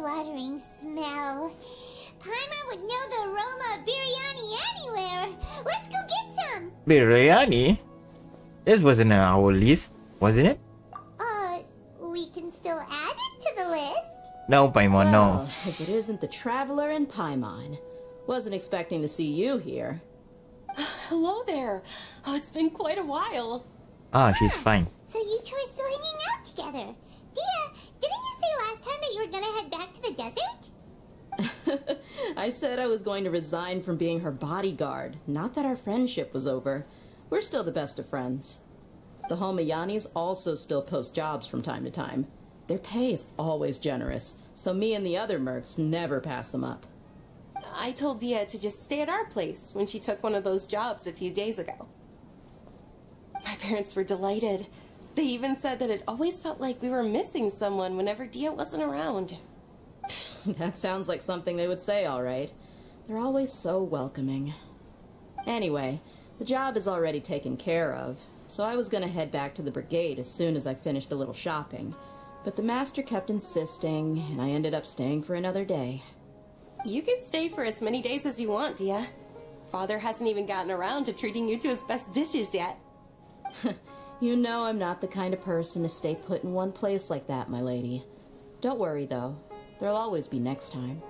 mouth-watering smell. Paimon would know the aroma of biryani anywhere. Let's go get some. Biryani? This wasn't on our list, wasn't it? We can still add it to the list. No, Paimon, no. Well, if it isn't the Traveler and Paimon. Wasn't expecting to see you here. Hello there. Oh, it's been quite a while. Ah, she's fine. So you two are still hanging out together. Dehya, didn't you say last time that you were gonna head back to the desert? I said I was going to resign from being her bodyguard, not that our friendship was over. We're still the best of friends. The Homayanis also still post jobs from time to time. Their pay is always generous, so me and the other mercs never pass them up. I told Dehya to just stay at our place when she took one of those jobs a few days ago. My parents were delighted. They even said that it always felt like we were missing someone whenever Dehya wasn't around. That sounds like something they would say, all right. They're always so welcoming. Anyway, the job is already taken care of, so I was gonna head back to the brigade as soon as I finished a little shopping. But the master kept insisting, and I ended up staying for another day. You can stay for as many days as you want, Dehya. Father hasn't even gotten around to treating you to his best dishes yet. You know I'm not the kind of person to stay put in one place like that, my lady. Don't worry, though. There'll always be next time.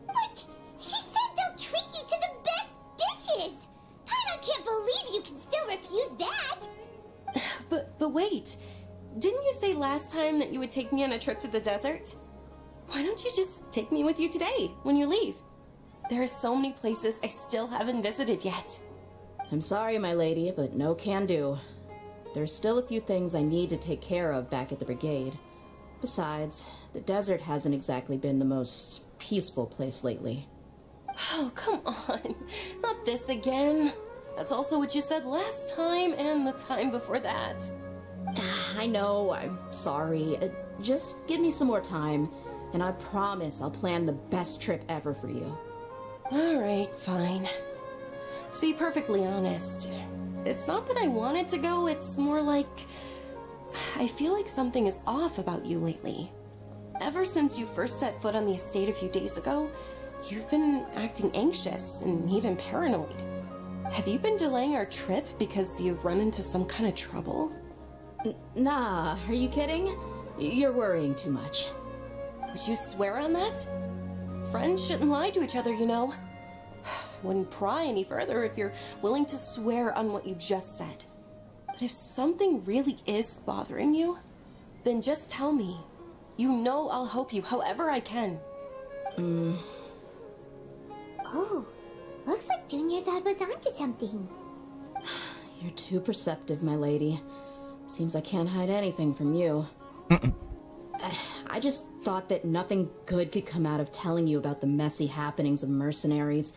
But she said they'll treat you to the best dishes! I can't believe you can still refuse that! But wait. Didn't you say last time that you would take me on a trip to the desert? Why don't you just take me with you today, when you leave? There are so many places I still haven't visited yet. I'm sorry, my lady, but no can do. There's still a few things I need to take care of back at the brigade. Besides, the desert hasn't exactly been the most peaceful place lately. Oh, come on. Not this again. That's also what you said last time and the time before that. I know, I'm sorry. Just give me some more time, and I promise I'll plan the best trip ever for you. Alright, fine. To be perfectly honest, it's not that I wanted to go, it's more like... I feel like something is off about you lately. Ever since you first set foot on the estate a few days ago, you've been acting anxious and even paranoid. Have you been delaying our trip because you've run into some kind of trouble? Nah, are you kidding? You're worrying too much. Would you swear on that? Friends shouldn't lie to each other, you know. Wouldn't pry any further if you're willing to swear on what you just said. But if something really is bothering you, then just tell me. You know I'll help you however I can. Oh, looks like Junior's Odd was onto something. You're too perceptive, my lady. Seems I can't hide anything from you. I just thought that nothing good could come out of telling you about the messy happenings of mercenaries.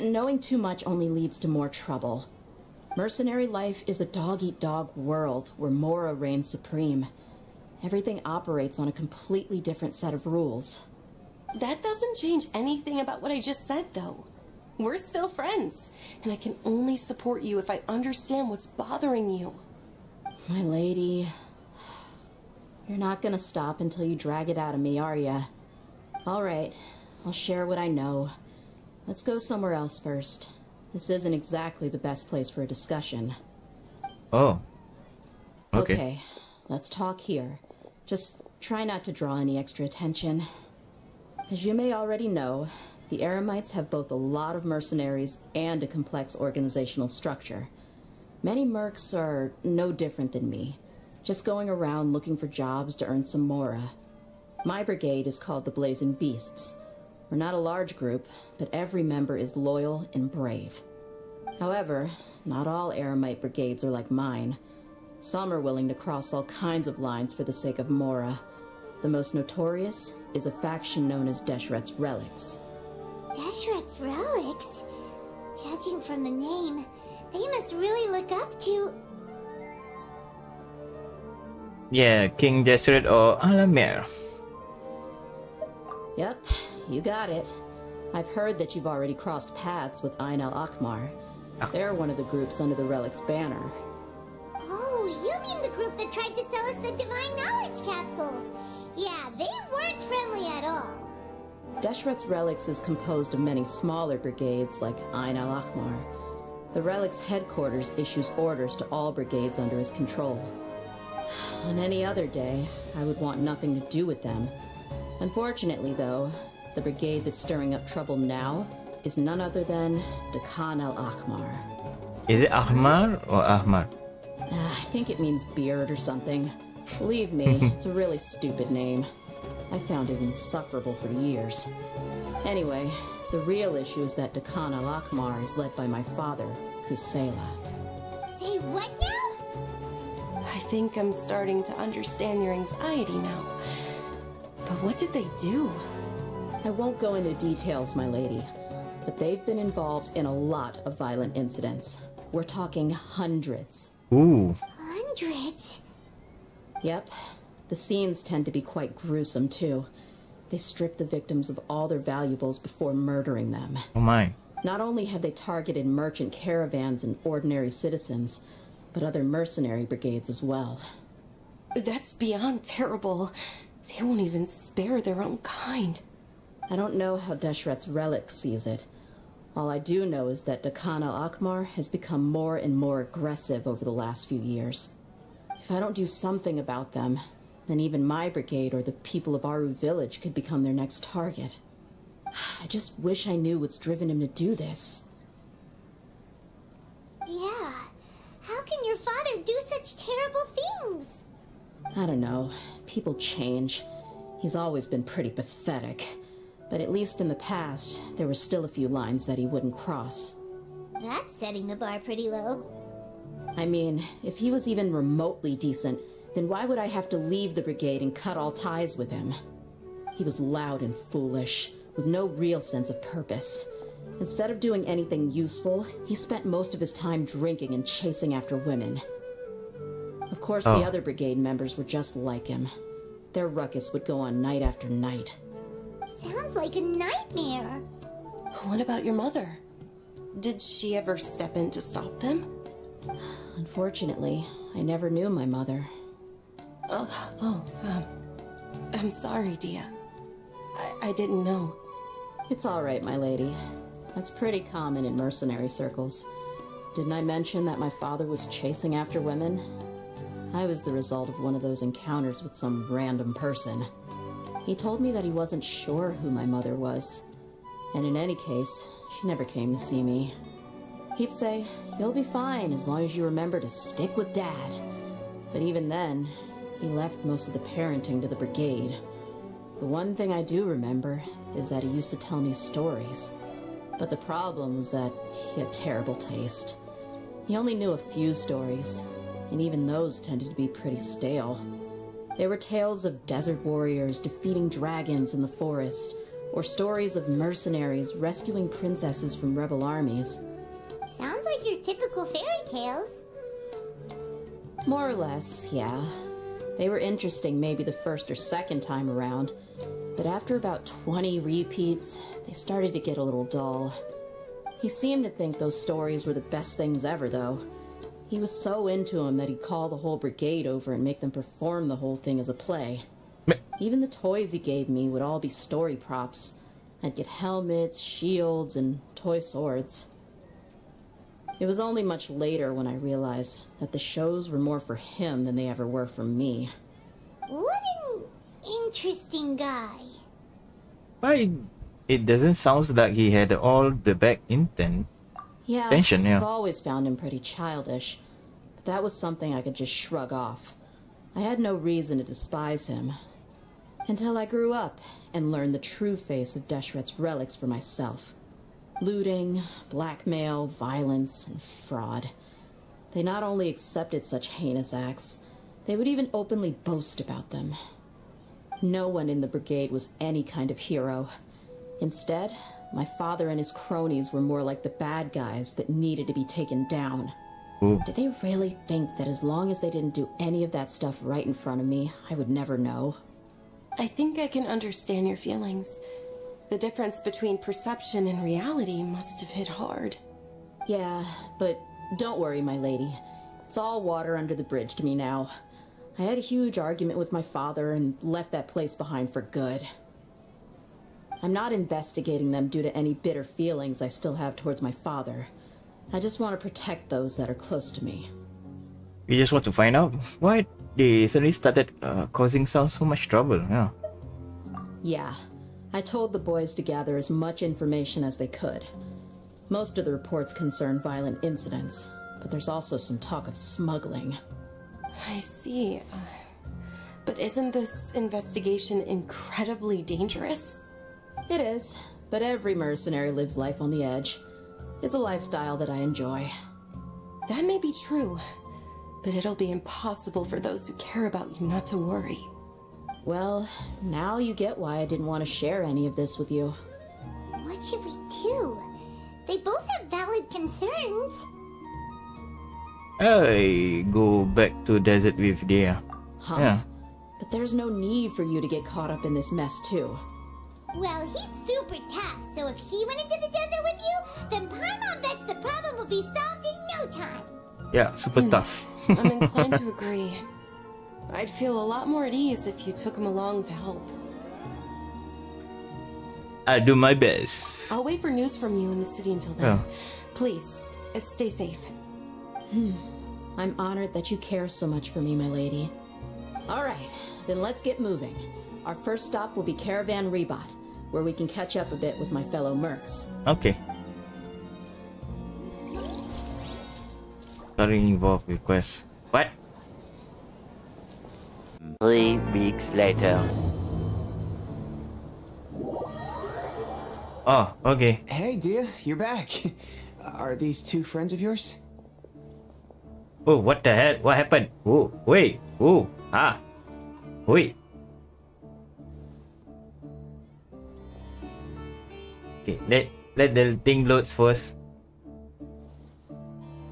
Knowing too much only leads to more trouble. Mercenary life is a dog-eat-dog world where Mora reigns supreme. Everything operates on a completely different set of rules. That doesn't change anything about what I just said, though. We're still friends, and I can only support you if I understand what's bothering you. My lady... You're not gonna stop until you drag it out of me, are ya? Alright, I'll share what I know. Let's go somewhere else first. This isn't exactly the best place for a discussion. Oh. Okay, let's talk here. Just try not to draw any extra attention. As you may already know, the Eremites have both a lot of mercenaries and a complex organizational structure. Many mercs are no different than me, just going around looking for jobs to earn some mora. My brigade is called the Blazing Beasts. We're not a large group, but every member is loyal and brave. However, not all Eremite brigades are like mine. Some are willing to cross all kinds of lines for the sake of mora. The most notorious is a faction known as Deshret's Relics. Deshret's Relics? Judging from the name, they must really look up to... Yeah, King Deshret or Alamer. Yep, you got it. I've heard that you've already crossed paths with Ain al-Akmar. They're one of the groups under the Relic's banner. Oh, you mean the group that tried to sell us the Divine Knowledge Capsule? Yeah, they weren't friendly at all. Deshret's Relics is composed of many smaller brigades like Ain al-Ahmar. The Relic's headquarters issues orders to all brigades under his control. On any other day, I would want nothing to do with them. Unfortunately, though, the brigade that's stirring up trouble now is none other than Dehya al-Ahmar. Is it Ahmar or Ahmar? I think it means beard or something. Believe me, it's a really stupid name. I found it insufferable for years. Anyway, the real issue is that Dehya al-Ahmar is led by my father, Kusela. Say what now? I think I'm starting to understand your anxiety now. But what did they do? I won't go into details, my lady, but they've been involved in a lot of violent incidents. We're talking hundreds. Ooh. Hundreds? Yep. The scenes tend to be quite gruesome, too. They strip the victims of all their valuables before murdering them. Oh my. Not only have they targeted merchant caravans and ordinary citizens, but other mercenary brigades as well. That's beyond terrible. They won't even spare their own kind. I don't know how Deshret's Relic sees it. All I do know is that Dehya al-Ahmar has become more and more aggressive over the last few years. If I don't do something about them, then even my brigade or the people of Aru village could become their next target. I just wish I knew what's driven him to do this. Yeah. How can your father do such terrible things? I don't know. People change. He's always been pretty pathetic. But at least in the past, there were still a few lines that he wouldn't cross. That's setting the bar pretty low. I mean, if he was even remotely decent, then why would I have to leave the brigade and cut all ties with him? He was loud and foolish, with no real sense of purpose. Instead of doing anything useful, he spent most of his time drinking and chasing after women. Of course, the other brigade members were just like him. Their ruckus would go on night after night. Sounds like a nightmare. What about your mother? Did she ever step in to stop them? Unfortunately, I never knew my mother. I'm sorry, Dehya. I didn't know. It's all right, my lady. That's pretty common in mercenary circles. Didn't I mention that my father was chasing after women? I was the result of one of those encounters with some random person. He told me that he wasn't sure who my mother was. And in any case, she never came to see me. He'd say, "You'll be fine as long as you remember to stick with Dad." But even then, he left most of the parenting to the brigade. The one thing I do remember is that he used to tell me stories. But the problem was that he had terrible taste. He only knew a few stories, and even those tended to be pretty stale. They were tales of desert warriors defeating dragons in the forest, or stories of mercenaries rescuing princesses from rebel armies. Sounds like your typical fairy tales. More or less, yeah. They were interesting maybe the first or second time around, but after about 20 repeats, they started to get a little dull. He seemed to think those stories were the best things ever, though. He was so into them that he'd call the whole brigade over and make them perform the whole thing as a play. Even the toys he gave me would all be story props. I'd get helmets, shields, and toy swords. It was only much later when I realized that the shows were more for him than they ever were for me. What an interesting guy. But it doesn't sound like he had all the back intent. Yeah, Tension, yeah. I've always found him pretty childish, but that was something I could just shrug off. I had no reason to despise him. Until I grew up and learned the true face of Deshret's Relics for myself. Looting, blackmail, violence, and fraud. They not only accepted such heinous acts, they would even openly boast about them. No one in the brigade was any kind of hero. Instead, my father and his cronies were more like the bad guys that needed to be taken down. Ooh. Did they really think that as long as they didn't do any of that stuff right in front of me, I would never know? I think I can understand your feelings. The difference between perception and reality must have hit hard. Yeah, but don't worry, my lady. It's all water under the bridge to me now. I had a huge argument with my father and left that place behind for good. I'm not investigating them due to any bitter feelings I still have towards my father. I just want to protect those that are close to me. You just want to find out why they suddenly started causing so much trouble. Yeah. Yeah. I told the boys to gather as much information as they could. Most of the reports concern violent incidents, but there's also some talk of smuggling. I see. But isn't this investigation incredibly dangerous? It is, but every mercenary lives life on the edge. It's a lifestyle that I enjoy. That may be true, but it'll be impossible for those who care about you not to worry. Well, now you get why I didn't want to share any of this with you. What should we do? They both have valid concerns. I go back to desert with Dehya. Huh. Yeah. But there's no need for you to get caught up in this mess too. Well, he's super tough, so if he went into the desert with you, then Paimon bets the problem will be solved in no time. Yeah, super tough. I'm inclined to agree. I'd feel a lot more at ease if you took him along to help. I do my best. I'll wait for news from you in the city until then. Please, stay safe. I'm honored that you care so much for me, my lady. Alright, then let's get moving. Our first stop will be Caravan Rebot, where we can catch up a bit with my fellow mercs. Okay. Currently involved with quest. What? 3 weeks later. Oh, okay. Hey, Dehya, you're back. Are these two friends of yours? Oh, what the hell? What happened? Oh, wait. Oh, ah. Wait. Okay, let the thing loads first.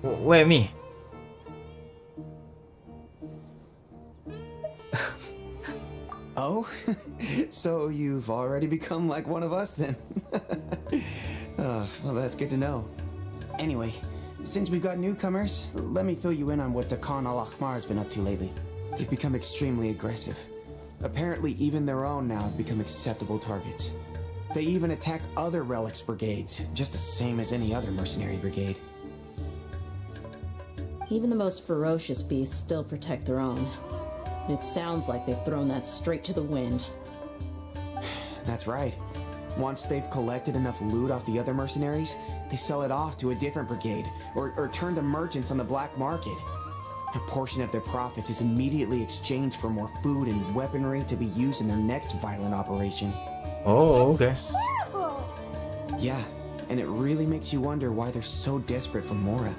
Where me? Oh, so you've already become like one of us then? Well, that's good to know. Anyway, since we've got newcomers, let me fill you in on what Dakan al-Ahmar has been up to lately. They've become extremely aggressive. Apparently, even their own now have become acceptable targets. They even attack other relics brigades, just the same as any other mercenary brigade. Even the most ferocious beasts still protect their own. It sounds like they've thrown that straight to the wind. That's right. Once they've collected enough loot off the other mercenaries, they sell it off to a different brigade, or turn to merchants on the black market. A portion of their profits is immediately exchanged for more food and weaponry to be used in their next violent operation. Oh, okay. Terrible! Yeah, and it really makes you wonder why they're so desperate for Mora.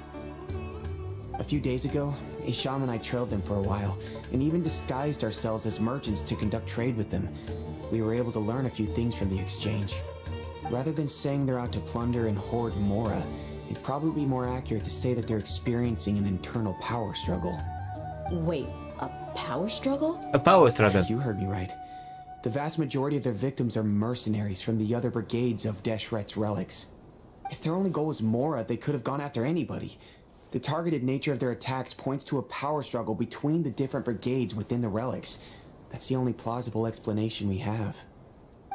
A few days ago, Isham and I trailed them for a while, and even disguised ourselves as merchants to conduct trade with them. We were able to learn a few things from the exchange. Rather than saying they're out to plunder and hoard Mora, it'd probably be more accurate to say that they're experiencing an internal power struggle. Wait, a power struggle? A power struggle. You heard me right. The vast majority of their victims are mercenaries from the other brigades of Deshret's relics. If their only goal was Mora, they could have gone after anybody. The targeted nature of their attacks points to a power struggle between the different brigades within the relics. That's the only plausible explanation we have.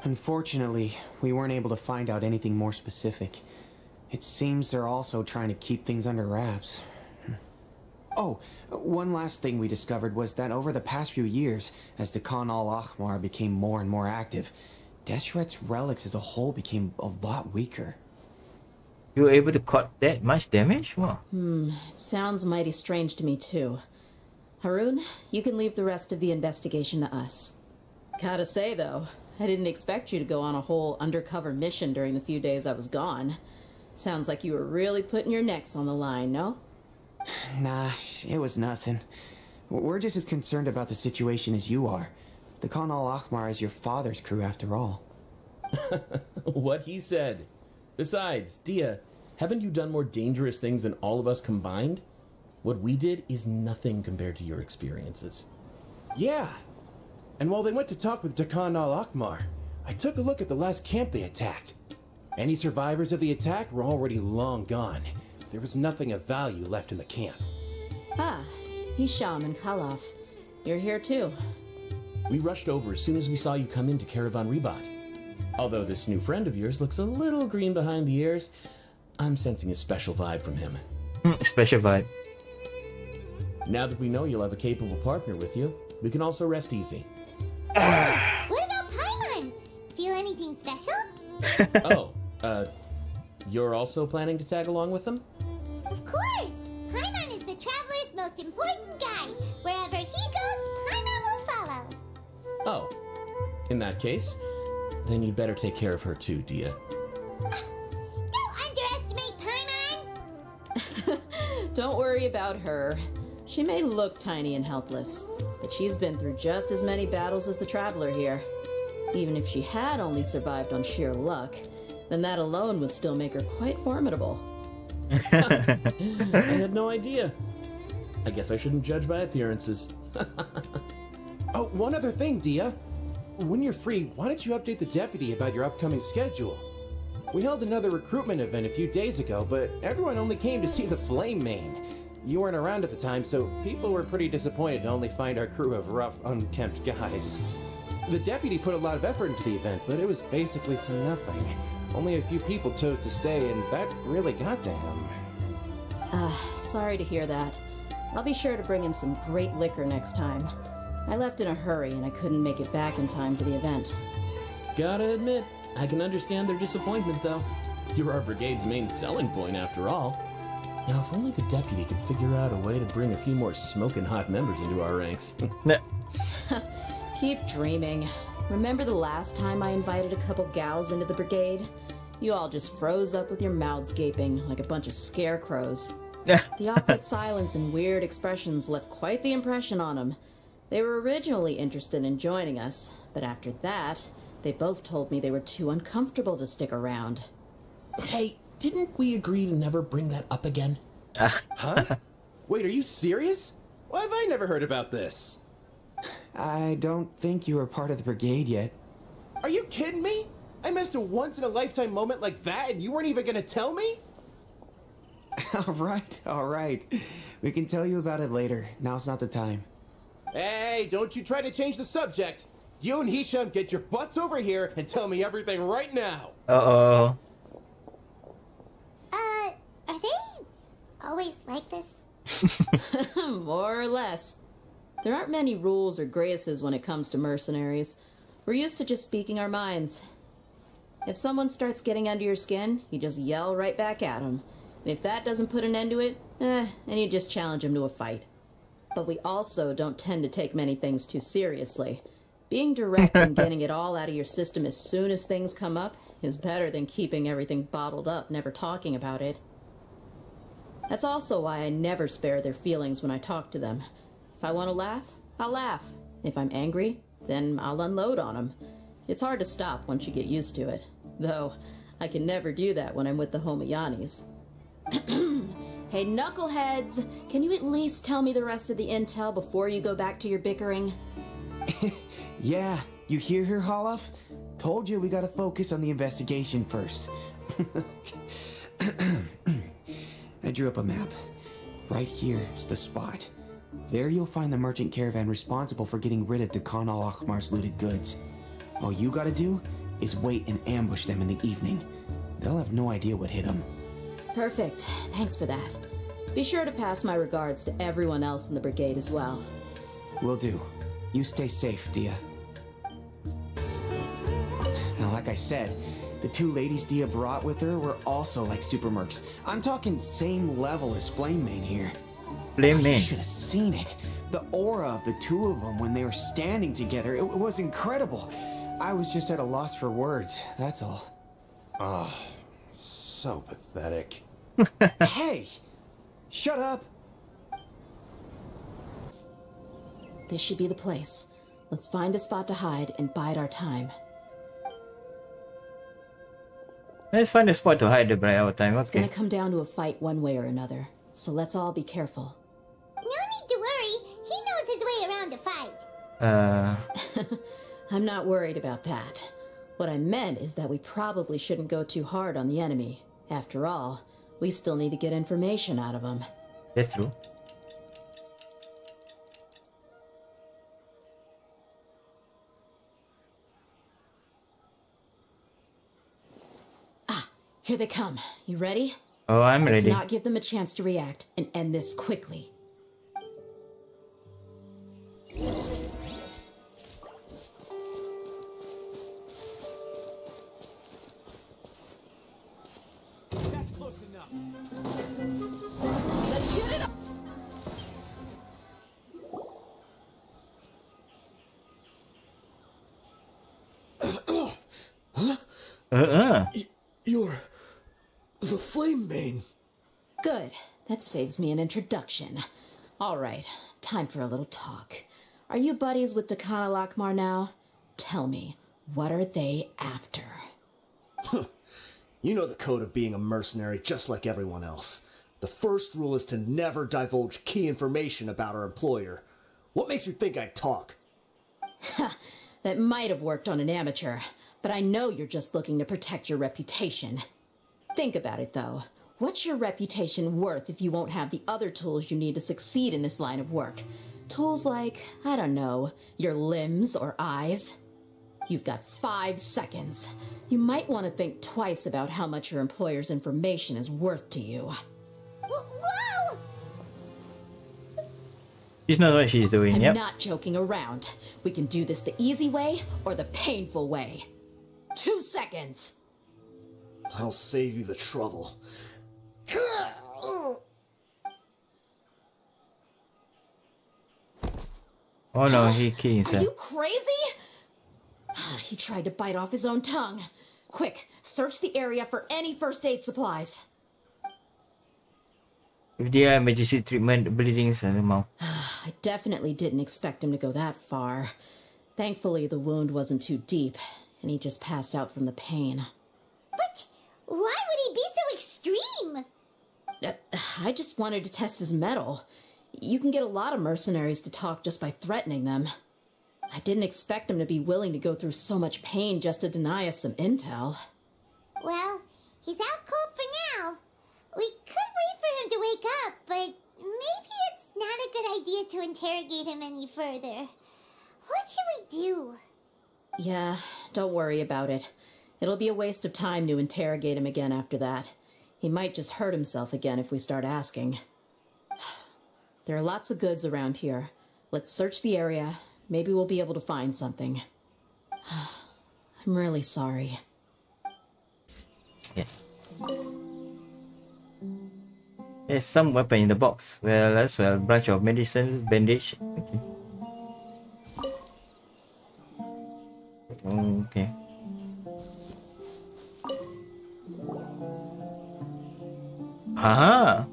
Unfortunately, we weren't able to find out anything more specific. It seems they're also trying to keep things under wraps. Oh, one last thing we discovered was that over the past few years, as Dakan al-Ahmar became more and more active, Deshret's relics as a whole became a lot weaker. You were able to cut that much damage? Wow. It sounds mighty strange to me too. Harun, you can leave the rest of the investigation to us. Gotta say though, I didn't expect you to go on a whole undercover mission during the few days I was gone. Sounds like you were really putting your necks on the line, no? Nah, it was nothing. We're just as concerned about the situation as you are. Dakan al-Ahmar is your father's crew after all. What he said. Besides, Dehya, haven't you done more dangerous things than all of us combined? What we did is nothing compared to your experiences. Yeah. And while they went to talk with Dakan al-Ahmar, I took a look at the last camp they attacked. Any survivors of the attack were already long gone. There was nothing of value left in the camp. Ah, Hisham and Khalaf. You're here too. We rushed over as soon as we saw you come into Caravan Rebot. Although this new friend of yours looks a little green behind the ears, I'm sensing a special vibe from him. Special vibe. Now that we know you'll have a capable partner with you, we can also rest easy. What about Paimon? Feel anything special? You're also planning to tag along with them? Of course! Paimon is the Traveler's most important guide. Wherever he goes, Paimon will follow. Oh. In that case, then you'd better take care of her too, Dehya. Don't underestimate Paimon! Don't worry about her. She may look tiny and helpless, but she's been through just as many battles as the Traveler here. Even if she had only survived on sheer luck, then that alone would still make her quite formidable. I had no idea. I guess I shouldn't judge by appearances. Oh, one other thing, Dehya. When you're free, why don't you update the deputy about your upcoming schedule? We held another recruitment event a few days ago, but everyone only came to see the Flame Main. You weren't around at the time, so people were pretty disappointed to only find our crew of rough, unkempt guys. The deputy put a lot of effort into the event, but it was basically for nothing. Only a few people chose to stay, and that really got to him. Sorry to hear that. I'll be sure to bring him some great liquor next time. I left in a hurry and I couldn't make it back in time for the event. Gotta admit, I can understand their disappointment, though. You're our brigade's main selling point, after all. Now, if only the deputy could figure out a way to bring a few more smoking hot members into our ranks. Keep dreaming. Remember the last time I invited a couple gals into the brigade? You all just froze up with your mouths gaping like a bunch of scarecrows. The awkward silence and weird expressions left quite the impression on them. They were originally interested in joining us, but after that, they both told me they were too uncomfortable to stick around. Hey, didn't we agree to never bring that up again? Huh? Wait, are you serious? Why have I never heard about this? I don't think you were part of the brigade yet. Are you kidding me? I missed a once-in-a-lifetime moment like that and you weren't even gonna tell me? All right. We can tell you about it later. Now's not the time. Hey, don't you try to change the subject. You and Hisham get your butts over here and tell me everything right now. Uh-oh. Are they always like this? More or less. There aren't many rules or graces when it comes to mercenaries. We're used to just speaking our minds. If someone starts getting under your skin, you just yell right back at them. And if that doesn't put an end to it, then you just challenge them to a fight. But we also don't tend to take many things too seriously. Being direct and getting it all out of your system as soon as things come up is better than keeping everything bottled up, never talking about it. That's also why I never spare their feelings when I talk to them. If I want to laugh, I'll laugh. If I'm angry, then I'll unload on them. It's hard to stop once you get used to it. Though, I can never do that when I'm with the Homayanis. Hey, knuckleheads! Can you at least tell me the rest of the intel before you go back to your bickering? Yeah, you hear her, Holloff? Told you we gotta focus on the investigation first. I drew up a map. Right here is the spot. There you'll find the merchant caravan responsible for getting rid of Dehya al-Akhmar's looted goods. All you gotta do is wait and ambush them in the evening. They'll have no idea what hit them. Perfect. Thanks for that. Be sure to pass my regards to everyone else in the brigade as well. Will do. You stay safe, Dehya. Now, like I said, the two ladies Dehya brought with her were also like super mercs. I'm talking same level as Flame Main here. Flame Main. You should have seen it. The aura of the two of them when they were standing together, it was incredible. I was just at a loss for words, that's all. Ah, so pathetic. Hey! Shut up! This should be the place. Let's find a spot to hide and bide our time. Let's find a spot to hide by our time. It's gonna Okay. come down to a fight one way or another, so let's all be careful. No need to worry. He knows his way around a fight. I'm not worried about that. What I meant is that we probably shouldn't go too hard on the enemy. After all, we still need to get information out of them. That's true. Here they come. You ready? Oh, I'm Let's ready. not give them a chance to react and end this quickly. That's close enough. Let's get it up! You're the Flame Mane. Good. That saves me an introduction. All right, time for a little talk. Are you buddies with Dekana Lakmar now? Tell me, what are they after? You know the code of being a mercenary just like everyone else. The first rule is to never divulge key information about our employer. What makes you think I'd talk? That might have worked on an amateur, but I know you're just looking to protect your reputation. Think about it, though. What's your reputation worth if you won't have the other tools you need to succeed in this line of work? Tools like, I don't know, your limbs or eyes? You've got 5 seconds. You might want to think twice about how much your employer's information is worth to you. Whoa! She's not what she's doing. I'm Yep. not joking around. We can do this the easy way or the painful way. 2 seconds. I'll save you the trouble. Oh no, he killed Are himself. you crazy? He tried to bite off his own tongue. Quick, search the area for any first aid supplies. If they are emergency treatment, bleeding in the mouth. I definitely didn't expect him to go that far. Thankfully, the wound wasn't too deep, and he just passed out from the pain. But why would he be so extreme? I just wanted to test his mettle. You can get a lot of mercenaries to talk just by threatening them. I didn't expect him to be willing to go through so much pain just to deny us some intel. Well, he's out cold for now. We could wait for him to wake up, but maybe it's not a good idea to interrogate him any further. What should we do? Yeah, don't worry about it. It'll be a waste of time to interrogate him again after that. He might just hurt himself again if we start asking. There are lots of goods around here. Let's search the area. Maybe we'll be able to find something. I'm really sorry. Yeah. There's some weapon in the box. Well, as well, bunch of medicines, bandage. Okay. Haha.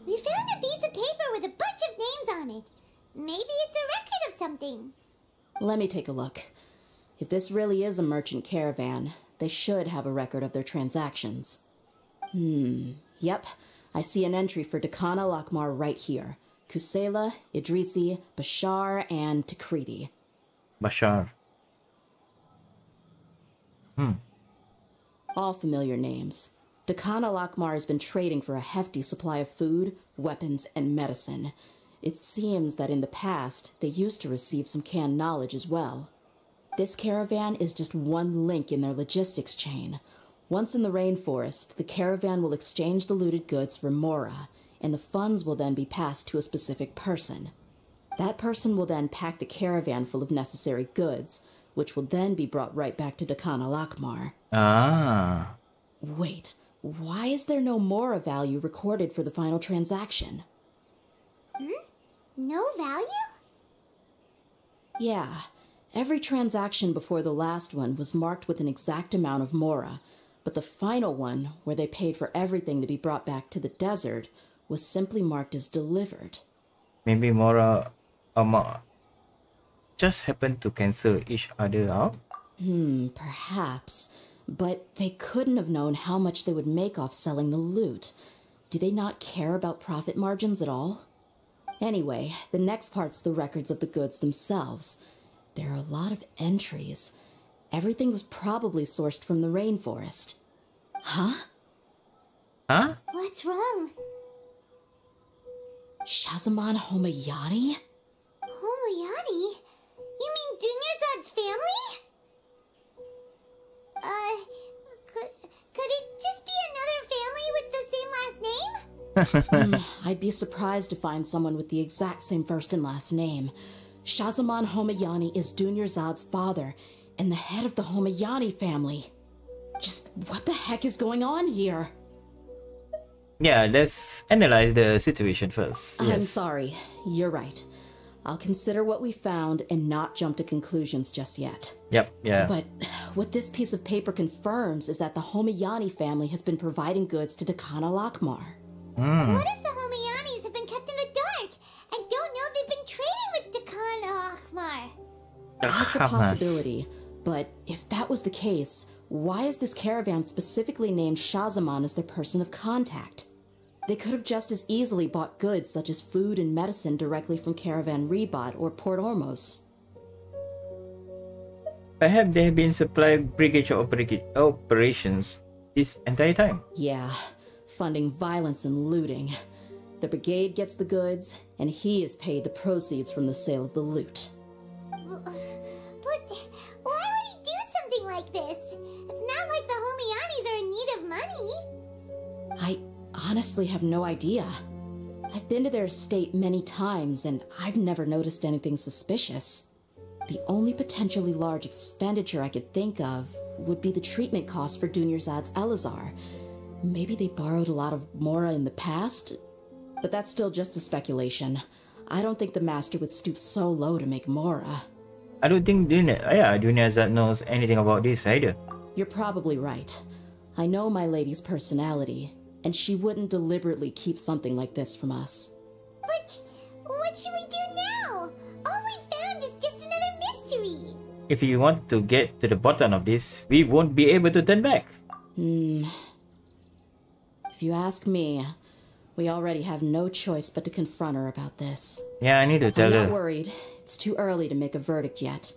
We found a piece of paper with a bunch of names on it. Maybe it's a record of something. Let me take a look. If this really is a merchant caravan, they should have a record of their transactions. Yep. I see an entry for Dekana Lakmar right here. Kusela, Idrisi, Bashar, and Takriti. Bashar. All familiar names. Dekana Lakmar has been trading for a hefty supply of food, weapons, and medicine. It seems that in the past, they used to receive some canned knowledge as well. This caravan is just one link in their logistics chain. Once in the rainforest, the caravan will exchange the looted goods for Mora, and the funds will then be passed to a specific person. That person will then pack the caravan full of necessary goods, which will then be brought right back to Dekana Lakmar. Ah. Wait, why is there no Mora value recorded for the final transaction? No value? Yeah, every transaction before the last one was marked with an exact amount of Mora, but the final one, where they paid for everything to be brought back to the desert, was simply marked as delivered. Maybe Mora just happened to cancel each other out? Perhaps. But they couldn't have known how much they would make off selling the loot. Do they not care about profit margins at all? Anyway, the next part's the records of the goods themselves. There are a lot of entries. Everything was probably sourced from the rainforest. Huh? Huh? What's wrong? Shazamon Homayani? Homayani? You mean Dunyarzad's family? Could it I'd be surprised to find someone with the exact same first and last name. Shahzaman Homayani is Dunyarzad's father and the head of the Homayani family. Just what the heck is going on here? Yeah, let's analyze the situation first. I'm sorry. You're right. I'll consider what we found and not jump to conclusions just yet. Yep, yeah. But what this piece of paper confirms is that the Homayani family has been providing goods to Dakan al-Akmar. What if the Homayanis have been kept in the dark and don't know they've been trading with Dakan al-Akmar? That's a possibility, but if that was the case, why is this caravan specifically named Shahzaman as their person of contact? They could have just as easily bought goods such as food and medicine directly from Caravan Ribat or Port Ormos. Perhaps they have been supplying brigade operations this entire time. Yeah, funding violence and looting. The brigade gets the goods, and he is paid the proceeds from the sale of the loot. But why would he do something like this? It's not like the Homayanis are in need of money. I honestly have no idea. I've been to their estate many times, and I've never noticed anything suspicious. The only potentially large expenditure I could think of would be the treatment costs for Dunyarzad's Elazar. Maybe they borrowed a lot of Mora in the past, but that's still just a speculation. I don't think the master would stoop so low to make Mora. I don't think Dunyarzad knows anything about this either. You're probably right. I know my lady's personality, and she wouldn't deliberately keep something like this from us. But what should we do now? All we found is just another mystery. If you want to get to the bottom of this, we won't be able to turn back. If you ask me, we already have no choice but to confront her about this. Yeah, I need to tell her. I'm not worried. It's too early to make a verdict yet.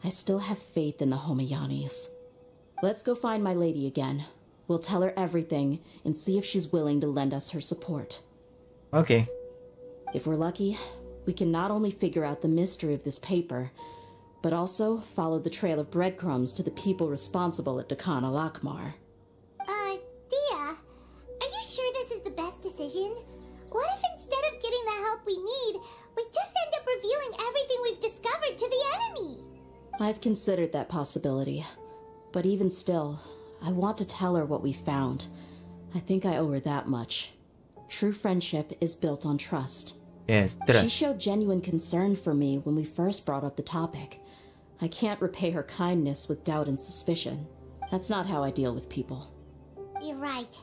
I still have faith in the Homayanis. Let's go find my lady again. We'll tell her everything and see if she's willing to lend us her support. Okay. If we're lucky, we can not only figure out the mystery of this paper, but also follow the trail of breadcrumbs to the people responsible at Dakan al-Akmar. Dehya, are you sure this is the best decision? What if instead of getting the help we need, we just end up revealing everything we've discovered to the enemy? I've considered that possibility, but even still, I want to tell her what we found. I think I owe her that much. True friendship is built on trust. Yes, trust. She showed genuine concern for me when we first brought up the topic. I can't repay her kindness with doubt and suspicion. That's not how I deal with people. You're right.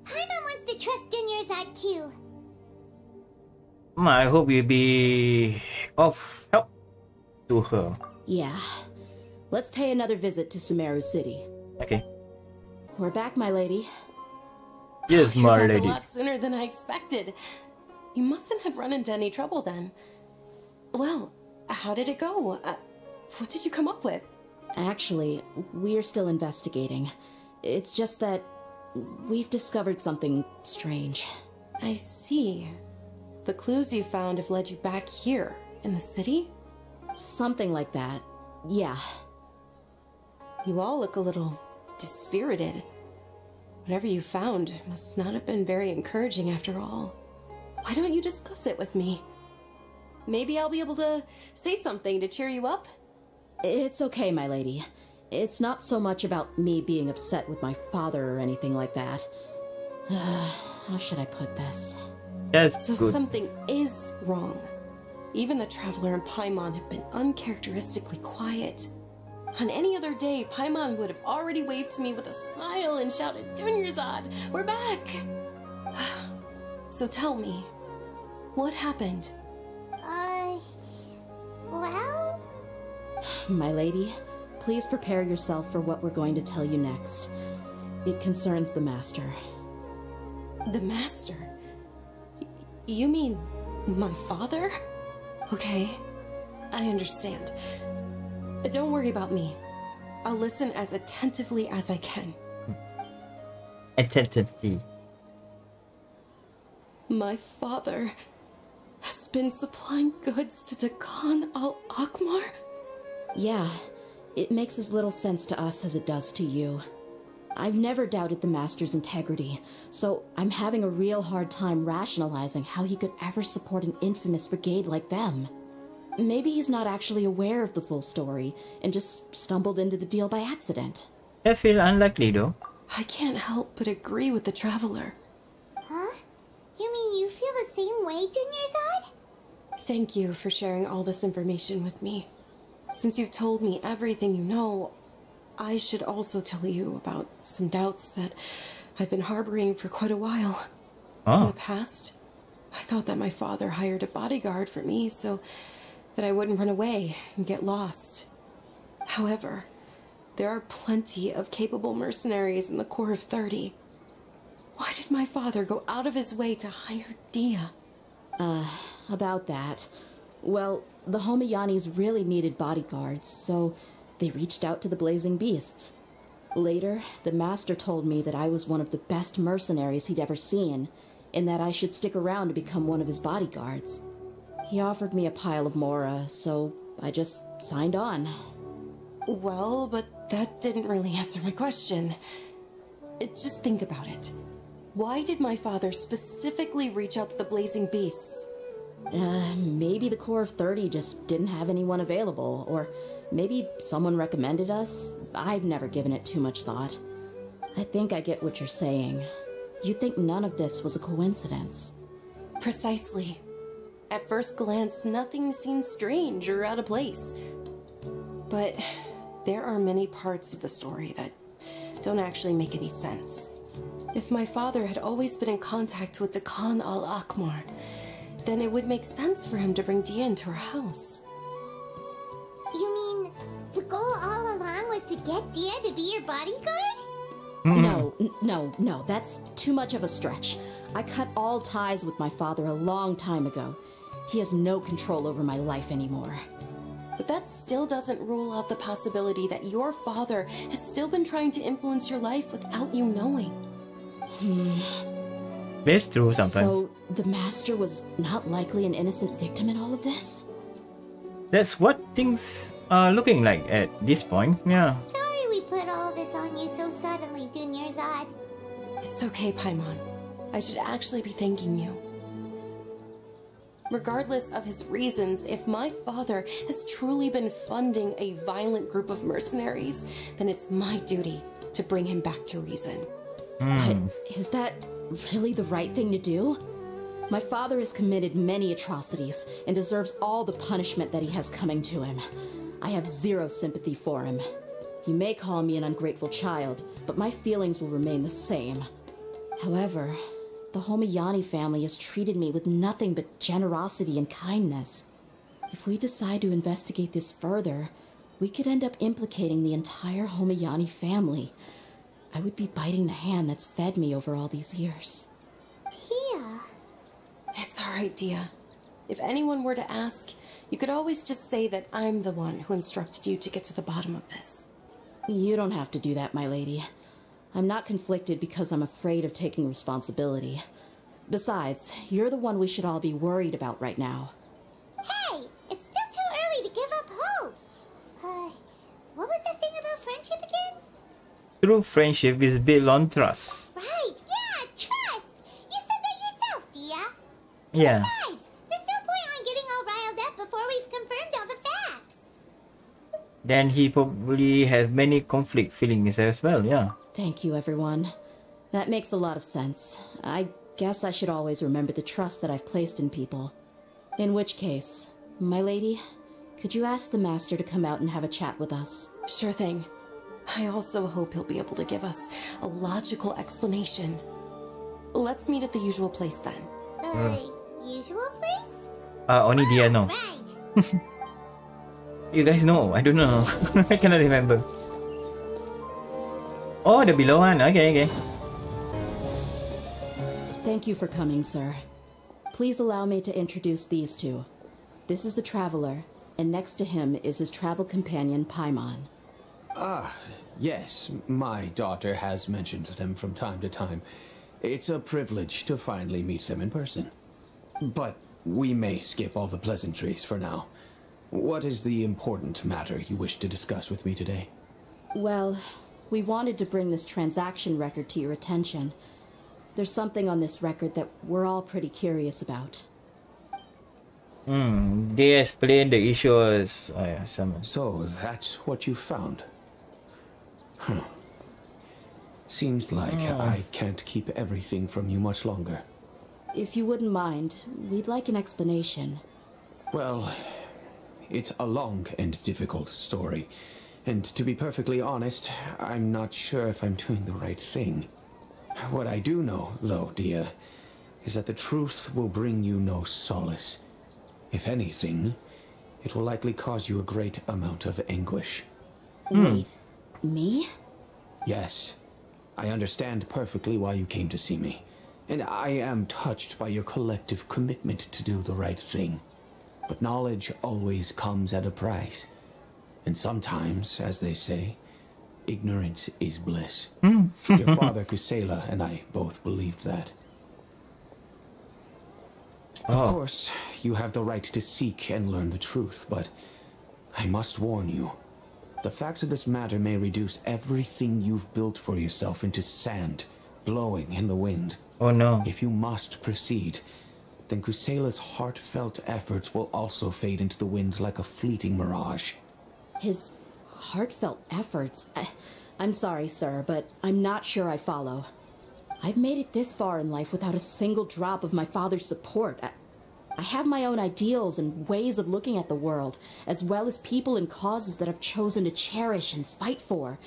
Paimon wants to trust Dunyarzad too. I hope you'll be of help to her. Yeah. Let's pay another visit to Sumeru City. Okay. We're back, my lady. Yes, You're my back lady. a lot sooner than I expected. You mustn't have run into any trouble then. Well, how did it go? What did you come up with? Actually, we're still investigating. It's just that we've discovered something strange. I see. The clues you found have led you back here, in the city? Something like that. Yeah. You all look a little dispirited. Whatever you found must not have been very encouraging after all. Why don't you discuss it with me? Maybe I'll be able to say something to cheer you up? It's okay, my lady. It's not so much about me being upset with my father or anything like that. How should I put this? That's So good. something is wrong. Even the Traveler and Paimon have been uncharacteristically quiet. On any other day, Paimon would have already waved to me with a smile and shouted, "Dunyarzad, we're back!" So tell me, what happened? Well? My lady, please prepare yourself for what we're going to tell you next. It concerns the Master. The Master? You mean my father? Okay, I understand. But don't worry about me. I'll listen as attentively as I can. Attentively. My father has been supplying goods to Dakan al-Akmar? Yeah, it makes as little sense to us as it does to you. I've never doubted the Master's integrity, so I'm having a real hard time rationalizing how he could ever support an infamous brigade like them. Maybe he's not actually aware of the full story and just stumbled into the deal by accident. I feel unlikely though. I can't help but agree with the Traveler. Huh? You mean you feel the same way, Junior Zod? Thank you for sharing all this information with me. Since you've told me everything you know, I should also tell you about some doubts that I've been harboring for quite a while. Oh. In the past, I thought that my father hired a bodyguard for me so that I wouldn't run away and get lost. However, there are plenty of capable mercenaries in the Corps of 30. Why did my father go out of his way to hire Dehya? About that. Well, the Homayanis really needed bodyguards, so they reached out to the Blazing Beasts. Later, the Master told me that I was one of the best mercenaries he'd ever seen, and that I should stick around to become one of his bodyguards. He offered me a pile of mora, so I just signed on. Well, but that didn't really answer my question. Just think about it. Why did my father specifically reach out to the Blazing Beasts? Maybe the Corps of 30 just didn't have anyone available, or maybe someone recommended us. I've never given it too much thought. I think I get what you're saying. You think none of this was a coincidence. Precisely. At first glance, nothing seems strange or out of place. But there are many parts of the story that don't actually make any sense. If my father had always been in contact with the Khan al-Akmar, then it would make sense for him to bring Dehya into our house. You mean the goal all along was to get Dehya to be your bodyguard? No, that's too much of a stretch. I cut all ties with my father a long time ago. He has no control over my life anymore. But that still doesn't rule out the possibility that your father has still been trying to influence your life without you knowing. That's true sometimes. So, the Master was not likely an innocent victim in all of this? That's what things are looking like at this point, yeah. Sorry we put all this on you so suddenly, Junior Zod. It's okay, Paimon. I should actually be thanking you. Regardless of his reasons, if my father has truly been funding a violent group of mercenaries, then it's my duty to bring him back to reason. But is that really the right thing to do? My father has committed many atrocities and deserves all the punishment that he has coming to him. I have zero sympathy for him. You may call me an ungrateful child, but my feelings will remain the same. However, the Homayani family has treated me with nothing but generosity and kindness. If we decide to investigate this further, we could end up implicating the entire Homayani family. I would be biting the hand that's fed me over all these years. Dehya. It's alright, Dehya. If anyone were to ask, you could always just say that I'm the one who instructed you to get to the bottom of this. You don't have to do that, my lady. I'm not conflicted because I'm afraid of taking responsibility. Besides, you're the one we should all be worried about right now. Hey, it's still too early to give up hope. What was that thing about friendship again? True friendship is built on trust. Right, yeah, trust. You said that yourself, Dehya. Yeah. Besides, there's no point on getting all riled up before we've confirmed all the facts. Then he probably has many conflict feelings as well, yeah. Thank you, everyone. That makes a lot of sense. I guess I should always remember the trust that I've placed in people. In which case, my lady, could you ask the Master to come out and have a chat with us? Sure thing. I also hope he'll be able to give us a logical explanation. Let's meet at the usual place then. Usual place? Only Dehya know. Right. You guys know, I don't know. I cannot remember. Oh, the below one. Okay. Thank you for coming, sir. Please allow me to introduce these two. This is the Traveler, and next to him is his travel companion, Paimon. Yes, my daughter has mentioned them from time to time. It's a privilege to finally meet them in person. But we may skip all the pleasantries for now. What is the important matter you wish to discuss with me today? Well, We wanted to bring this transaction record to your attention. There's something on this record that we're all pretty curious about. They explain the issues. Oh, yeah, So that's what you found. Huh. Seems like I can't keep everything from you much longer. If you wouldn't mind, we'd like an explanation. Well, it's a long and difficult story. And to be perfectly honest, I'm not sure if I'm doing the right thing. What I do know, though, Dehya, is that the truth will bring you no solace. If anything, it will likely cause you a great amount of anguish. Wait, me? Yes. I understand perfectly why you came to see me. And I am touched by your collective commitment to do the right thing. But knowledge always comes at a price. And sometimes, as they say, ignorance is bliss. Your father, Kusela, and I both believed that. Of course, you have the right to seek and learn the truth, but I must warn you. The facts of this matter may reduce everything you've built for yourself into sand, blowing in the wind. Oh no. If you must proceed, then Kusela's heartfelt efforts will also fade into the wind like a fleeting mirage. His heartfelt efforts? I'm sorry, sir, but I'm not sure I follow. I've made it this far in life without a single drop of my father's support. I have my own ideals and ways of looking at the world, as well as people and causes that I've chosen to cherish and fight for.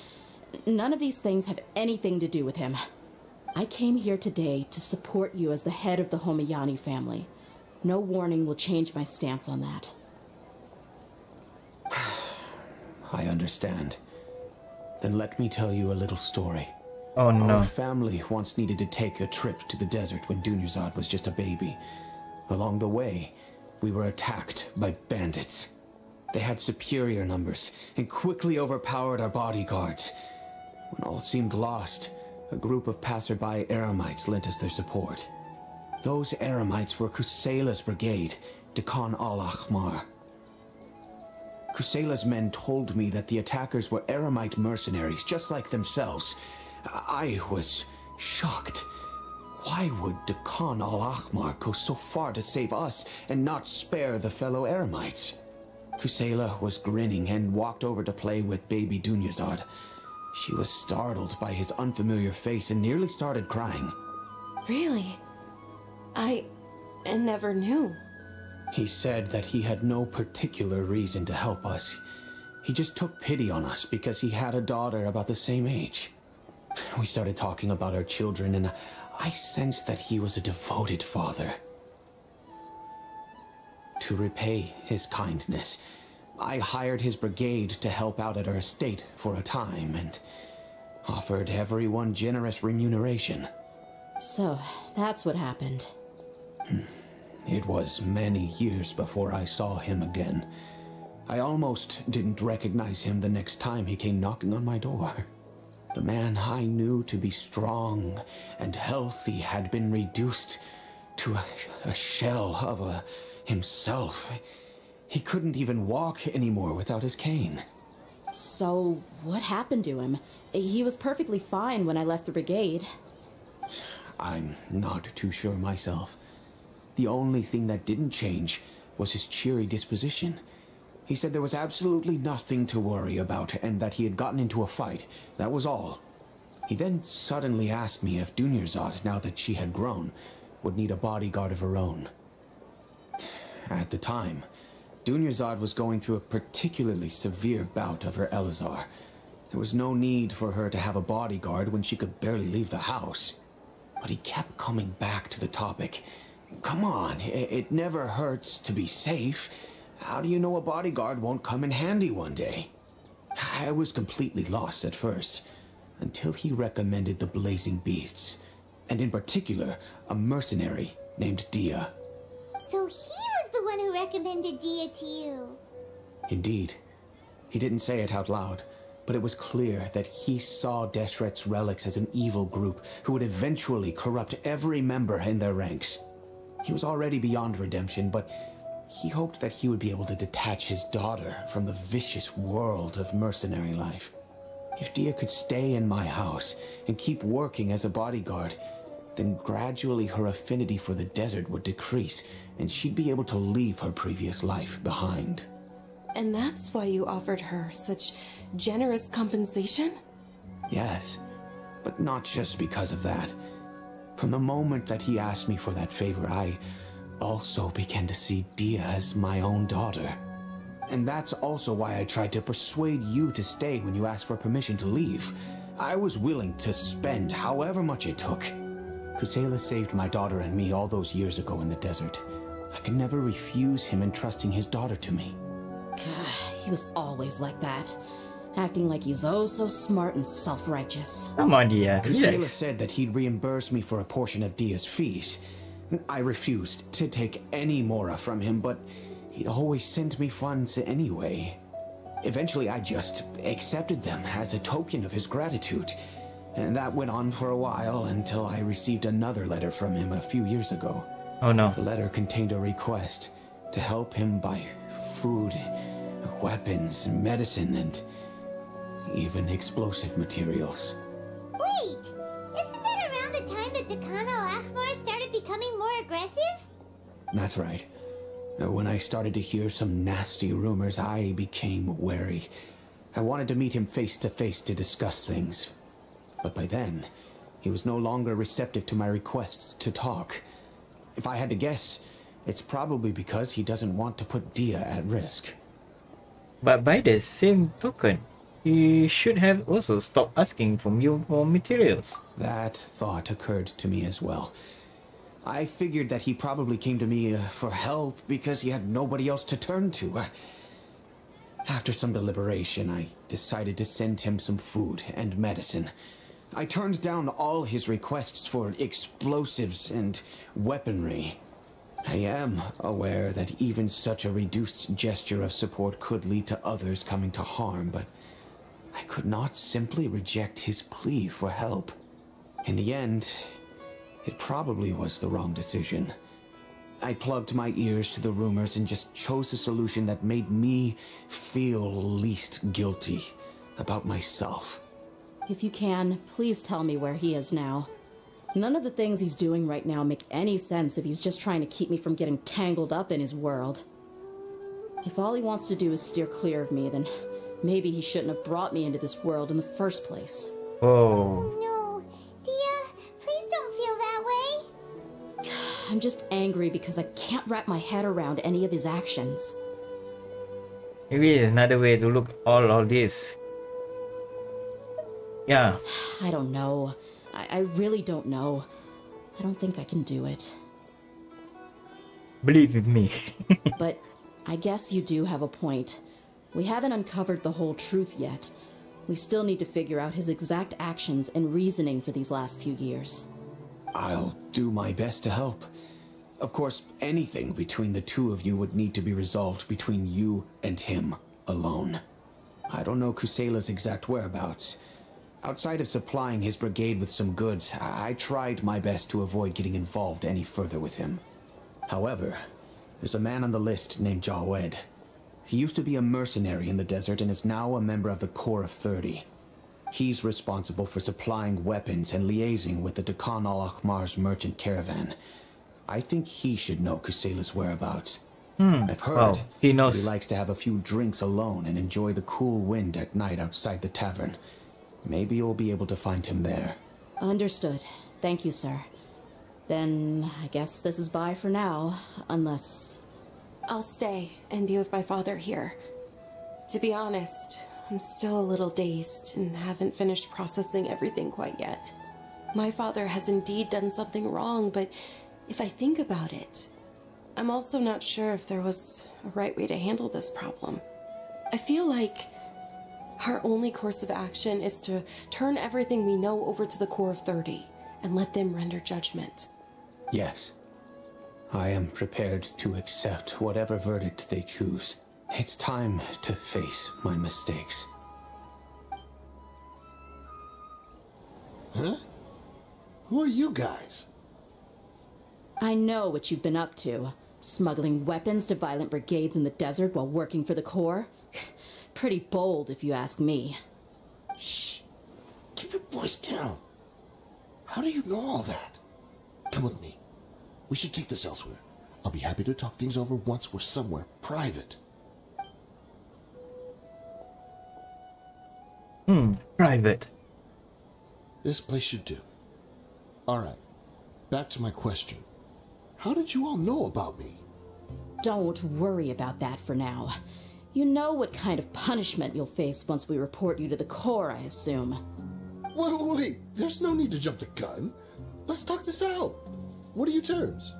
None of these things have anything to do with him. I came here today to support you as the head of the Homayani family. No warning will change my stance on that. I understand. Then let me tell you a little story. Oh no. Our family once needed to take a trip to the desert when Dunyarzad was just a baby. Along the way, we were attacked by bandits. They had superior numbers and quickly overpowered our bodyguards. When all seemed lost, a group of passerby Eremites lent us their support. Those Eremites were Kusela's brigade, Dehya al-Ahmar. Kusela's men told me that the attackers were Eremite mercenaries, just like themselves. I was shocked. Why would Dehya al-Ahmar go so far to save us and not spare the fellow Eremites? Kusela was grinning and walked over to play with baby Dunyarzad. She was startled by his unfamiliar face and nearly started crying. Really? I never knew. He said that he had no particular reason to help us. He just took pity on us because he had a daughter about the same age. We started talking about our children, and I sensed that he was a devoted father. To repay his kindness, I hired his brigade to help out at our estate for a time and offered everyone generous remuneration. So, that's what happened. It was many years before I saw him again. I almost didn't recognize him the next time he came knocking on my door. The man I knew to be strong and healthy had been reduced to a shell of himself. He couldn't even walk anymore without his cane. So, what happened to him? He was perfectly fine when I left the brigade. I'm not too sure myself. The only thing that didn't change was his cheery disposition. He said there was absolutely nothing to worry about and that he had gotten into a fight. That was all. He then suddenly asked me if Dunyarzad, now that she had grown, would need a bodyguard of her own. At the time, Dunyarzad was going through a particularly severe bout of her Elazar. There was no need for her to have a bodyguard when she could barely leave the house. But he kept coming back to the topic. Come on, it never hurts to be safe. How do you know a bodyguard won't come in handy one day? I was completely lost at first, until he recommended the Blazing Beasts, and in particular, a mercenary named Dehya. So he was the one who recommended Dehya to you. Indeed. He didn't say it out loud, but it was clear that he saw Deshret's relics as an evil group who would eventually corrupt every member in their ranks. He was already beyond redemption, but he hoped that he would be able to detach his daughter from the vicious world of mercenary life. If Dehya could stay in my house and keep working as a bodyguard, then gradually her affinity for the desert would decrease, and she'd be able to leave her previous life behind. And that's why you offered her such generous compensation? Yes, but not just because of that. From the moment that he asked me for that favor, I also began to see Dehya as my own daughter. And that's also why I tried to persuade you to stay when you asked for permission to leave. I was willing to spend however much it took. Kusela saved my daughter and me all those years ago in the desert. I could never refuse him entrusting his daughter to me. He was always like that, acting like he's oh so smart and self-righteous. Come on, Dehya. Kusela Relax. said that he'd reimburse me for a portion of Dehya's fees. I refused to take any more from him, but he'd always sent me funds anyway. Eventually, I just accepted them as a token of his gratitude. And that went on for a while until I received another letter from him a few years ago. Oh no. The letter contained a request to help him buy food, weapons, medicine, and even explosive materials. Wait! Isn't that around the time that Dekhan al-Akhmar started becoming more aggressive? That's right. When I started to hear some nasty rumors, I became wary. I wanted to meet him face to face to discuss things. But by then, he was no longer receptive to my requests to talk. If I had to guess, it's probably because he doesn't want to put Dehya at risk. But by the same token, he should have also stopped asking from you for materials. That thought occurred to me as well. I figured that he probably came to me for help because he had nobody else to turn to. After some deliberation, I decided to send him some food and medicine. I turned down all his requests for explosives and weaponry. I am aware that even such a reduced gesture of support could lead to others coming to harm, but I could not simply reject his plea for help. In the end, it probably was the wrong decision. I plugged my ears to the rumors and just chose a solution that made me feel least guilty about myself. If you can, please tell me where he is now. None of the things he's doing right now make any sense if he's just trying to keep me from getting tangled up in his world. If all he wants to do is steer clear of me, then maybe he shouldn't have brought me into this world in the first place. Oh. No, Dehya, please don't feel that way. I'm just angry because I can't wrap my head around any of his actions. Maybe another way to look all this. Yeah. I don't know. I really don't know. I don't think I can do it. Believe in me. But I guess you do have a point. We haven't uncovered the whole truth yet. We still need to figure out his exact actions and reasoning for these last few years. I'll do my best to help. Of course, anything between the two of you would need to be resolved between you and him alone. I don't know Kusela's exact whereabouts. Outside of supplying his brigade with some goods, I tried my best to avoid getting involved any further with him. However, there's a man on the list named Jawed. He used to be a mercenary in the desert and is now a member of the Corps of 30. He's responsible for supplying weapons and liaising with the Dekhan al-Akhmar's merchant caravan. I think he should know Kusela's whereabouts. I've heard he knows. he likes to have a few drinks alone and enjoy the cool wind at night outside the tavern. Maybe you'll be able to find him there. Understood. Thank you, sir. Then I guess this is bye for now, unless... I'll stay and be with my father here. To be honest, I'm still a little dazed and haven't finished processing everything quite yet. My father has indeed done something wrong, but if I think about it, I'm also not sure if there was a right way to handle this problem. I feel like our only course of action is to turn everything we know over to the Corps of 30 and let them render judgment. Yes. I am prepared to accept whatever verdict they choose. It's time to face my mistakes. Huh? Who are you guys? I know what you've been up to. Smuggling weapons to violent brigades in the desert while working for the Corps. Pretty bold, if you ask me. Shh. keep your voice down. How do you know all that? Come with me. We should take this elsewhere. I'll be happy to talk things over once we're somewhere private. Private. This place should do. Alright, back to my question. How did you all know about me? Don't worry about that for now. You know what kind of punishment you'll face once we report you to the Corps, I assume. Wait, there's no need to jump the gun. Let's talk this out. What are your terms?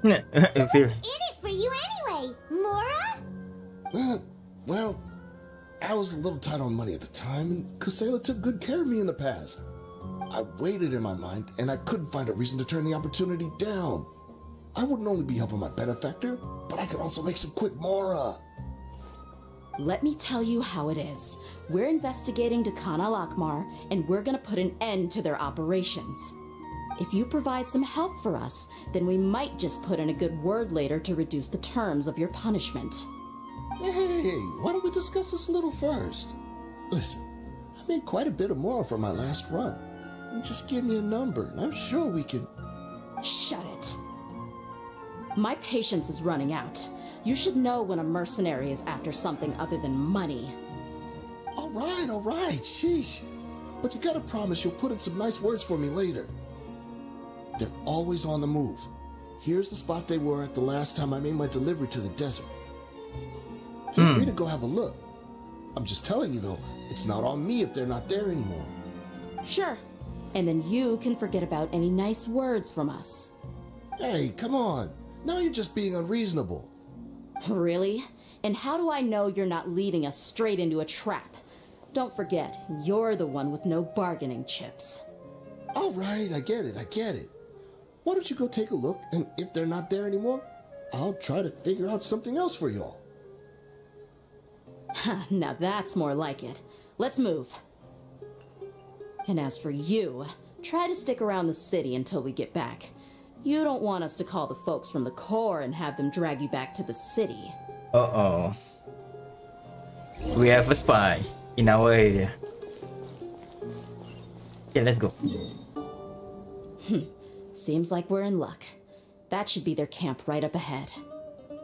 What's in it for you anyway, Mora? Well, I was a little tight on money at the time, and Kusela took good care of me in the past. I weighed it in my mind, and I couldn't find a reason to turn the opportunity down. I wouldn't only be helping my benefactor, but I could also make some quick Mora. Let me tell you how it is. We're investigating Dehya al-Akmar, and we're gonna put an end to their operations. If you provide some help for us, then we might just put in a good word later to reduce the terms of your punishment. Hey, why don't we discuss this a little first? Listen, I made quite a bit of Mora for my last run. Just give me a number, and I'm sure we can... Shut it. My patience is running out. You should know when a mercenary is after something other than money. All right, sheesh. But you gotta promise you'll put in some nice words for me later. They're always on the move. Here's the spot they were at the last time I made my delivery to the desert. Feel free to go have a look. I'm just telling you though, it's not on me if they're not there anymore. Sure. And then you can forget about any nice words from us. Hey, come on. Now you're just being unreasonable. Really? And how do I know you're not leading us straight into a trap? Don't forget, you're the one with no bargaining chips. All right, I get it. Why don't you go take a look, and if they're not there anymore, I'll try to figure out something else for y'all. Now that's more like it. Let's move. And as for you, try to stick around the city until we get back. You don't want us to call the folks from the Corps and have them drag you back to the city. Uh-oh. We have a spy in our area. Yeah, let's go. Seems like we're in luck. That should be their camp right up ahead.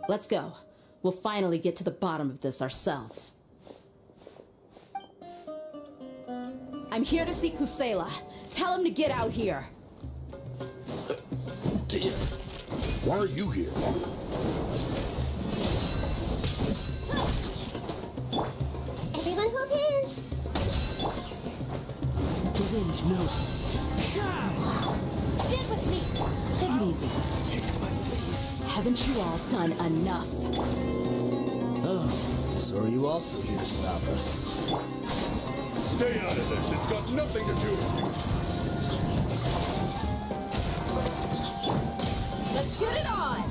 Let's go. We'll finally get to the bottom of this ourselves. I'm here to see Kusela. Tell him to get out here. Dehya, why are you here? Everyone hold hands. The wind knows me. Stand with me. Take it easy. Haven't you all done enough? Oh, so are you also here to stop us? Stay out of this. It's got nothing to do with you. Let's get it on!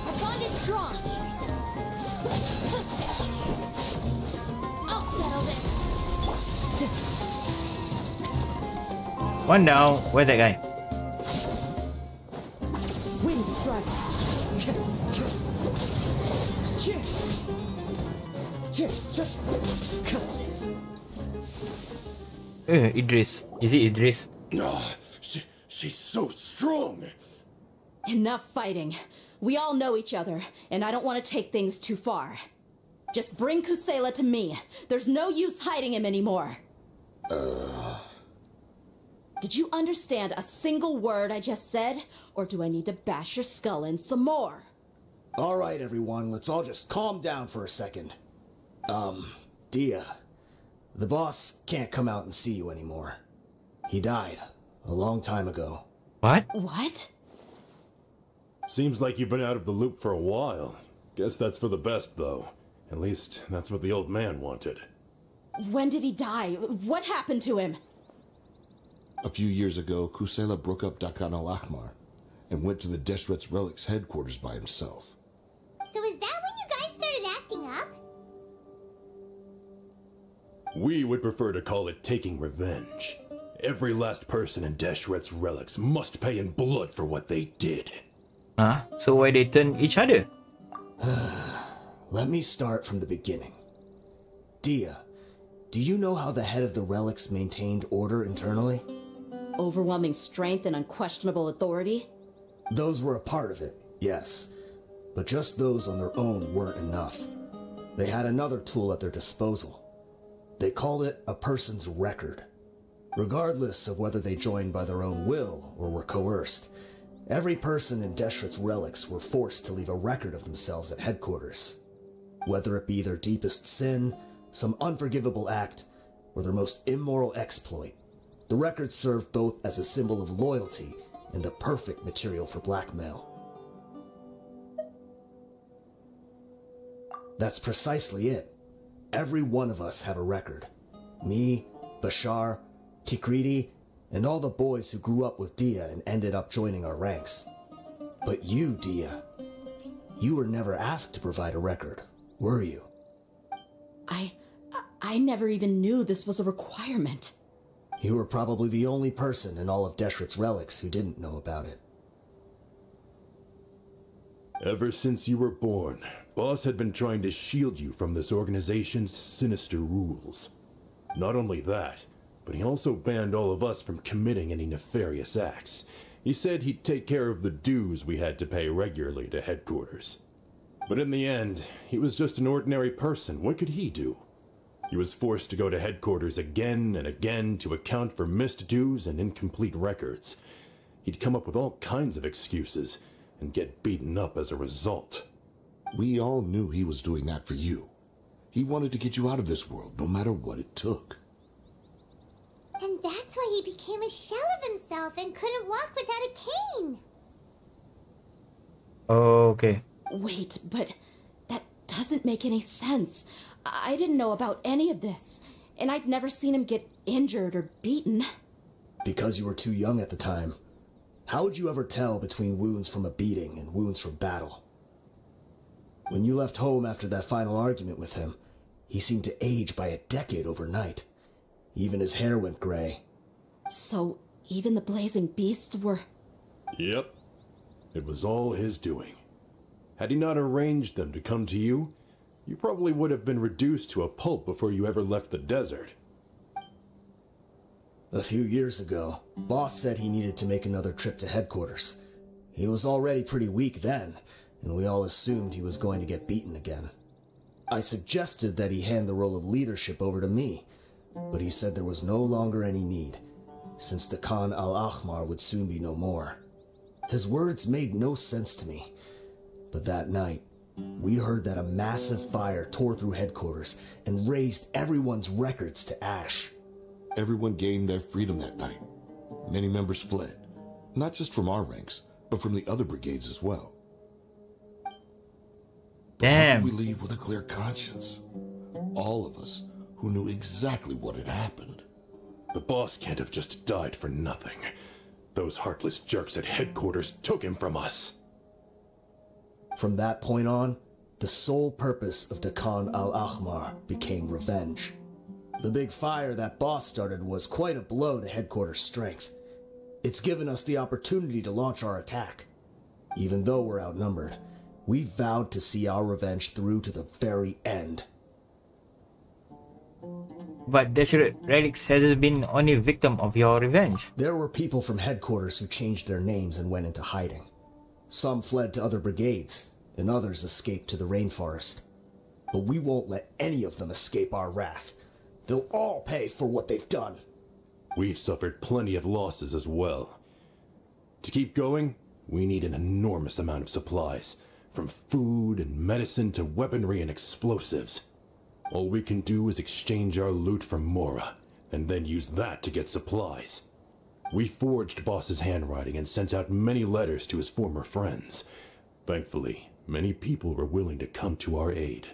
Our bond is strong. I'll settle this. One down. Where's that guy? Wind strike. Idris. Is it Idris? Oh, she's so strong. Enough fighting. We all know each other, and I don't want to take things too far. Just bring Kusela to me. There's no use hiding him anymore. Did you understand a single word I just said? Or do I need to bash your skull in some more? All right, everyone, let's all just calm down for a second. Dehya, the boss can't come out and see you anymore. He died a long time ago. What? What? Seems like you've been out of the loop for a while. Guess that's for the best, though. At least, that's what the old man wanted. When did he die? What happened to him? A few years ago, Kusela broke up Dehya al-Akmar and went to the Deshret's Relics headquarters by himself. So is that when you guys started acting up? We would prefer to call it taking revenge. Every last person in Deshret's relics must pay in blood for what they did. Huh? So why they turn each other? Let me start from the beginning. Dehya, do you know how the head of the relics maintained order internally? Overwhelming strength and unquestionable authority? Those were a part of it, yes. But just those on their own weren't enough. They had another tool at their disposal. They called it a person's record. Regardless of whether they joined by their own will or were coerced, every person in Deshret's relics were forced to leave a record of themselves at headquarters. Whether it be their deepest sin, some unforgivable act, or their most immoral exploit, the record served both as a symbol of loyalty and the perfect material for blackmail. That's precisely it. Every one of us have a record. Me, Bashar, Tikriti, and all the boys who grew up with Dehya and ended up joining our ranks. But you, Dehya, you were never asked to provide a record, were you? I never even knew this was a requirement. You were probably the only person in all of Deshret's relics who didn't know about it. Ever since you were born, Boss had been trying to shield you from this organization's sinister rules. Not only that, but he also banned all of us from committing any nefarious acts. He said he'd take care of the dues we had to pay regularly to headquarters. But in the end, he was just an ordinary person. What could he do? He was forced to go to headquarters again and again to account for missed dues and incomplete records. He'd come up with all kinds of excuses and get beaten up as a result. We all knew he was doing that for you. He wanted to get you out of this world, no matter what it took. And that's why he became a shell of himself and couldn't walk without a cane. Okay. Wait, but that doesn't make any sense. I didn't know about any of this, and I'd never seen him get injured or beaten. Because you were too young at the time. How would you ever tell between wounds from a beating and wounds from battle? When you left home after that final argument with him, he seemed to age by a decade overnight. Even his hair went gray. So, even the blazing beasts were... Yep. It was all his doing. Had he not arranged them to come to you, you probably would have been reduced to a pulp before you ever left the desert. A few years ago, Boss said he needed to make another trip to headquarters. He was already pretty weak then, and we all assumed he was going to get beaten again. I suggested that he hand the role of leadership over to me, but he said there was no longer any need, since the Khan al-Ahmar would soon be no more. His words made no sense to me, but that night, we heard that a massive fire tore through headquarters and razed everyone's records to ash. Everyone gained their freedom that night. Many members fled, not just from our ranks, but from the other brigades as well. Damn. How did we leave with a clear conscience? All of us who knew exactly what had happened. The boss can't have just died for nothing. Those heartless jerks at headquarters took him from us. From that point on, the sole purpose of the Khan al-Ahmar became revenge. The big fire that Boss started was quite a blow to headquarters strength. It's given us the opportunity to launch our attack. Even though we're outnumbered, we vowed to see our revenge through to the very end. But Deshret Relics has been only victim of your revenge. There were people from headquarters who changed their names and went into hiding. Some fled to other brigades, and others escaped to the rainforest. But we won't let any of them escape our wrath. They'll all pay for what they've done. We've suffered plenty of losses as well. To keep going, we need an enormous amount of supplies, from food and medicine to weaponry and explosives. All we can do is exchange our loot from Mora, and then use that to get supplies. We forged Boss's handwriting and sent out many letters to his former friends. Thankfully, many people were willing to come to our aid.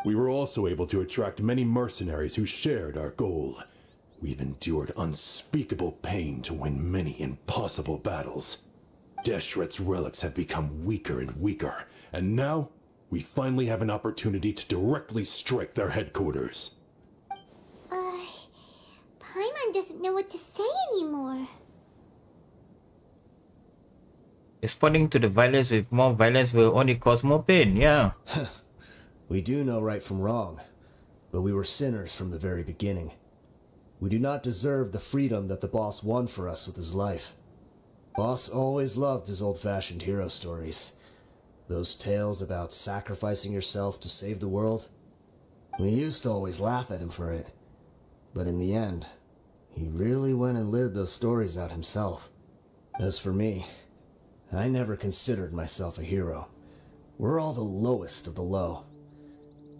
We were also able to attract many mercenaries who shared our goal. We've endured unspeakable pain to win many impossible battles. Deshret's relics have become weaker and weaker, and now we finally have an opportunity to directly strike their headquarters. Paimon doesn't know what to say anymore. Responding to the violence with more violence will only cause more pain, yeah. We do know right from wrong, but we were sinners from the very beginning. We do not deserve the freedom that the boss won for us with his life. Boss always loved his old-fashioned hero stories. Those tales about sacrificing yourself to save the world. We used to always laugh at him for it. But in the end, he really went and lived those stories out himself. As for me, I never considered myself a hero. We're all the lowest of the low.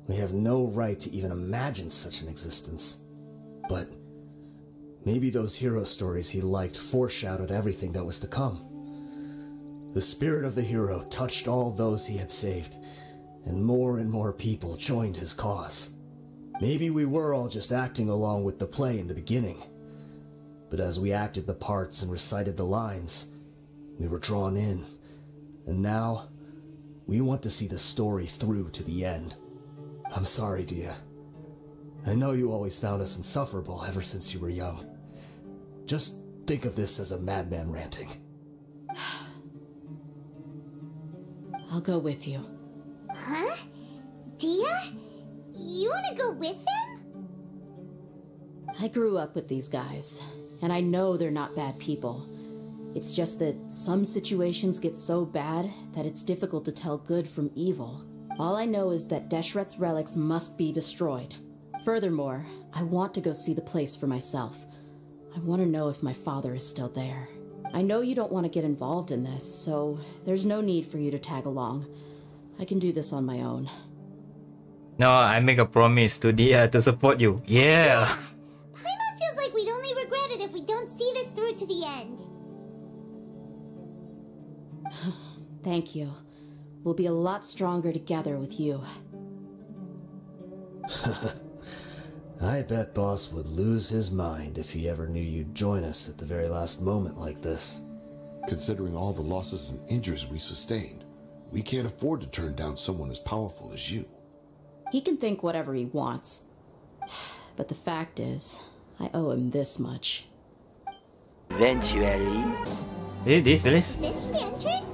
We have no right to even imagine such an existence. But maybe those hero stories he liked foreshadowed everything that was to come. The spirit of the hero touched all those he had saved, and more people joined his cause. Maybe we were all just acting along with the play in the beginning. But as we acted the parts and recited the lines, we were drawn in. And now, we want to see the story through to the end. I'm sorry, Dehya. I know you always found us insufferable ever since you were young. Just think of this as a madman ranting. I'll go with you. Huh? Dehya? You want to go with them? I grew up with these guys, and I know they're not bad people. It's just that some situations get so bad that it's difficult to tell good from evil. All I know is that Deshret's relics must be destroyed. Furthermore, I want to go see the place for myself. I want to know if my father is still there. I know you don't want to get involved in this, so there's no need for you to tag along. I can do this on my own. No, I make a promise to Dehya to support you. Yeah. Paimon feels like we'd only regret it if we don't see this through to the end. Thank you. We'll be a lot stronger together with you. I bet Boss would lose his mind if he ever knew you'd join us at the very last moment like this. Considering all the losses and injuries we sustained, we can't afford to turn down someone as powerful as you. He can think whatever he wants. But the fact is, I owe him this much. Eventually. Is this place? Is this the entrance?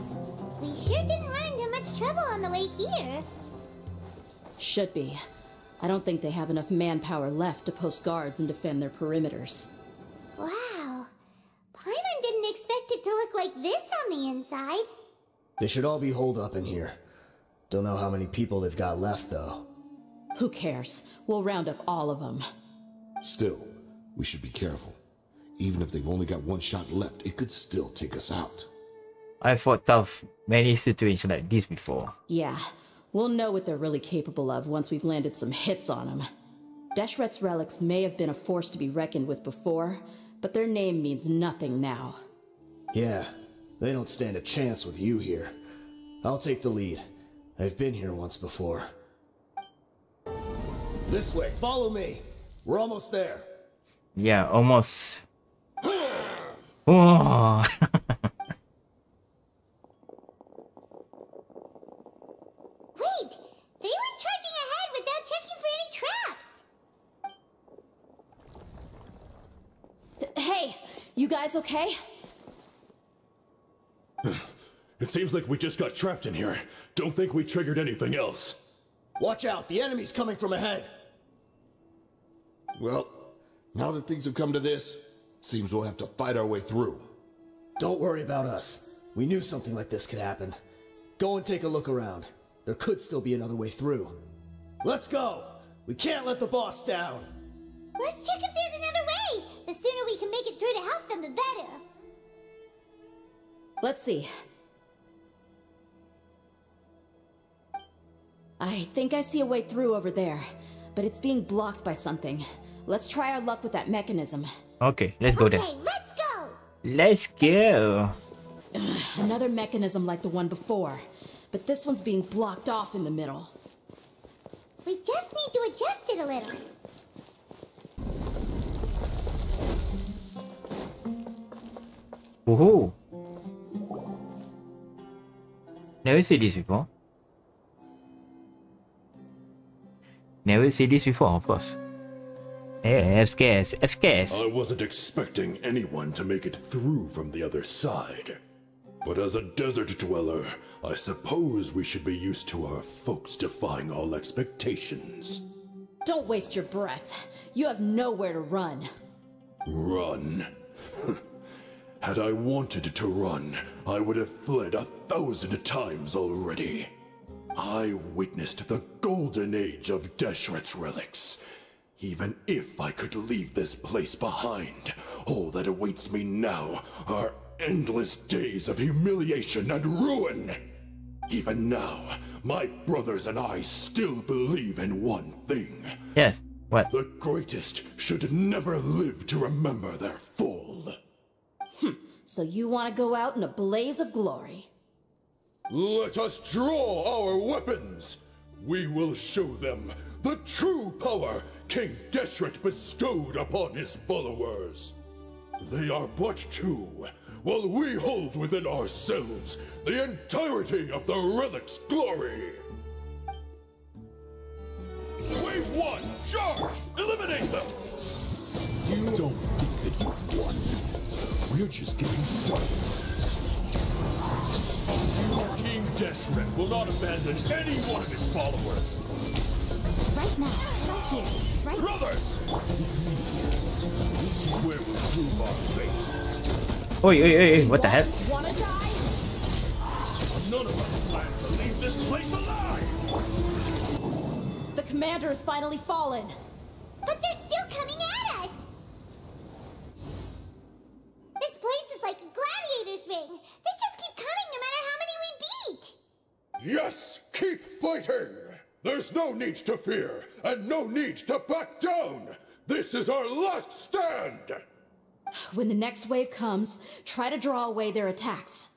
We sure didn't run into much trouble on the way here. Should be. I don't think they have enough manpower left to post guards and defend their perimeters. Wow. Paimon didn't expect it to look like this on the inside. They should all be holed up in here. Don't know how many people they've got left, though. Who cares? We'll round up all of them. Still, we should be careful. Even if they've only got one shot left, it could still take us out. I fought tough many situations like this before. Yeah, we'll know what they're really capable of once we've landed some hits on them. Deshret's relics may have been a force to be reckoned with before, but their name means nothing now. Yeah, they don't stand a chance with you here. I'll take the lead. I've been here once before. This way, follow me. We're almost there. Yeah, almost. Oh. Wait! They went charging ahead without checking for any traps! Hey! You guys okay? It seems like we just got trapped in here. Don't think we triggered anything else. Watch out, the enemy's coming from ahead. Well, now that things have come to this, seems we'll have to fight our way through. Don't worry about us. We knew something like this could happen. Go and take a look around. There could still be another way through. Let's go! We can't let the boss down! Let's check if there's another way! The sooner we can make it through to help them, the better! Let's see. I think I see a way through over there, but it's being blocked by something. Let's try our luck with that mechanism. Okay, let's go there. Okay, let's go! Let's go. Another mechanism like the one before, but this one's being blocked off in the middle. We just need to adjust it a little. Woohoo! Never see this before. Never see this before, of course. I wasn't expecting anyone to make it through from the other side. But as a desert dweller, I suppose we should be used to our folks defying all expectations. Don't waste your breath. You have nowhere to run. Run? Had I wanted to run, I would have fled 1,000 times already. I witnessed the golden age of Deshret's relics. Even if I could leave this place behind, all that awaits me now are endless days of humiliation and ruin. Even now, my brothers and I still believe in one thing. Yes, what? The greatest should never live to remember their fall. So you want to go out in a blaze of glory? Let us draw our weapons! We will show them the true power King Deshret bestowed upon his followers. They are but two, while we hold within ourselves the entirety of the relic's glory. Wave one, charge! Eliminate them! You don't think that you've won. We're just getting started. King Deshret will not abandon any one of his followers. Right now, right here, right Brothers! This is where we'll prove our faith. Oi, what the heck? Wanna die? None of us plan to leave this place alive! The commander has finally fallen. But they're still coming at us! This place is like a gladiator's ring. They just keep coming no matter how many we beat! Yes, keep fighting! There's no need to fear, and no need to back down! This is our last stand! When the next wave comes, try to draw away their attacks.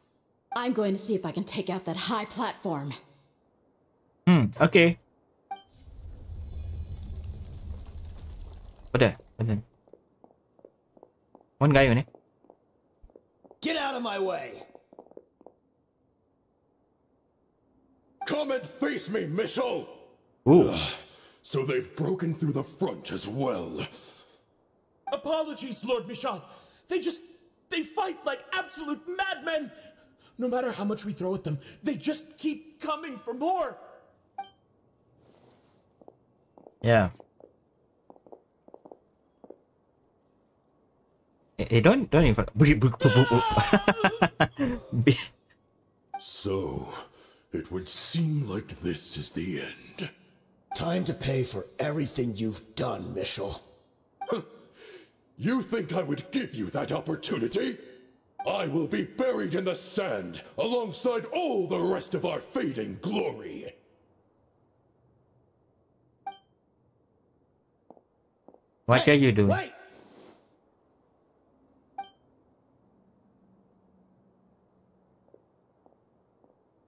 I'm going to see if I can take out that high platform. Okay. Udah. One guy ini. Get out of my way! Come and face me, Michel! Ooh. So they've broken through the front as well. Apologies, Lord Michal. They fight like absolute madmen. No matter how much we throw at them, they just keep coming for more. Yeah. Don't even. So, it would seem like this is the end. Time to pay for everything you've done, Michel. You think I would give you that opportunity? I will be buried in the sand alongside all the rest of our fading glory. What are you doing? Wait!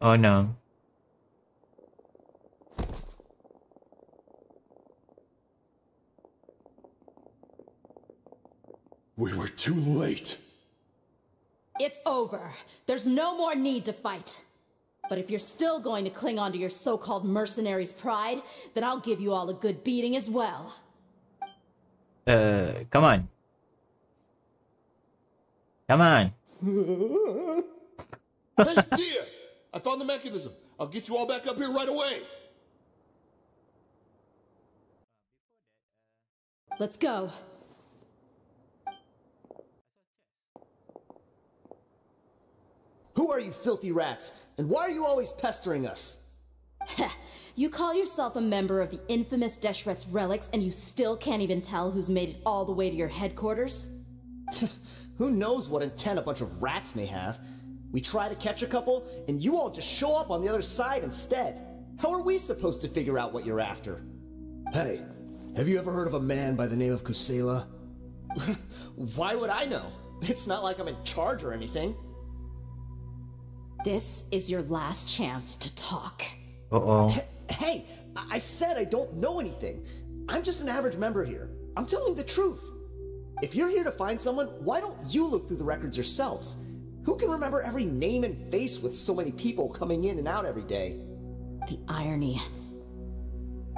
Oh no. We were too late. It's over. There's no more need to fight. But if you're still going to cling on to your so-called mercenary's pride, then I'll give you all a good beating as well. Come on. Come on. Hey, Dehya! I found the mechanism. I'll get you all back up here right away. Let's go. Who are you filthy rats? And why are you always pestering us? You call yourself a member of the infamous Deshret's relics, and you still can't even tell who's made it all the way to your headquarters? Who knows what intent a bunch of rats may have? We try to catch a couple, and you all just show up on the other side instead. How are we supposed to figure out what you're after? Hey, have you ever heard of a man by the name of Kusela? Why would I know? It's not like I'm in charge or anything. This is your last chance to talk. Uh-oh. Hey, I said I don't know anything. I'm just an average member here. I'm telling the truth. If you're here to find someone, why don't you look through the records yourselves? Who can remember every name and face with so many people coming in and out every day? The irony.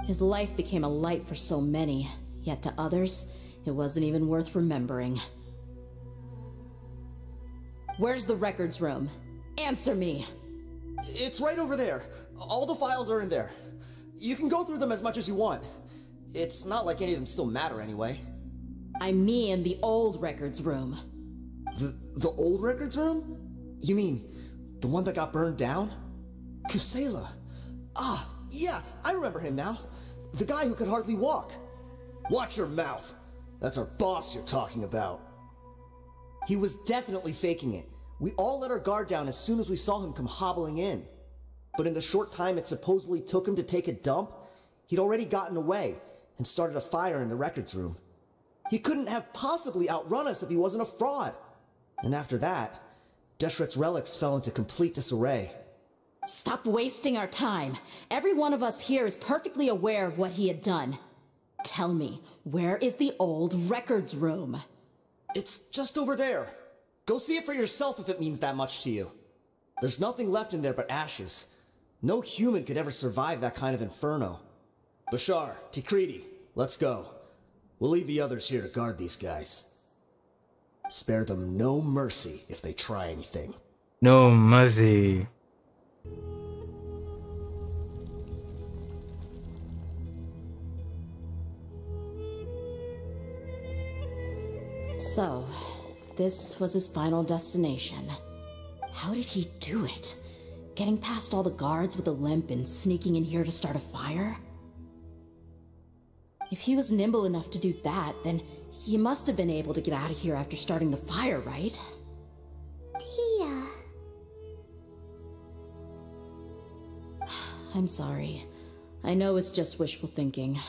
His life became a light for so many, yet to others, it wasn't even worth remembering. Where's the records room? Answer me! It's right over there. All the files are in there. You can go through them as much as you want. It's not like any of them still matter anyway. I mean the old records room. The old records room? You mean the one that got burned down? Kusela. Ah, yeah, I remember him now. The guy who could hardly walk. Watch your mouth. That's our boss you're talking about. He was definitely faking it. We all let our guard down as soon as we saw him come hobbling in. But in the short time it supposedly took him to take a dump, he'd already gotten away and started a fire in the records room. He couldn't have possibly outrun us if he wasn't a fraud. And after that, Deshret's relics fell into complete disarray. Stop wasting our time. Every one of us here is perfectly aware of what he had done. Tell me, where is the old records room? It's just over there. Go see it for yourself if it means that much to you. There's nothing left in there but ashes. No human could ever survive that kind of inferno. Bashar, Tikriti, let's go. We'll leave the others here to guard these guys. Spare them no mercy if they try anything. No mercy. So, this was his final destination. How did he do it? Getting past all the guards with a limp and sneaking in here to start a fire? If he was nimble enough to do that, then he must have been able to get out of here after starting the fire, right? Dehya. I'm sorry. I know it's just wishful thinking.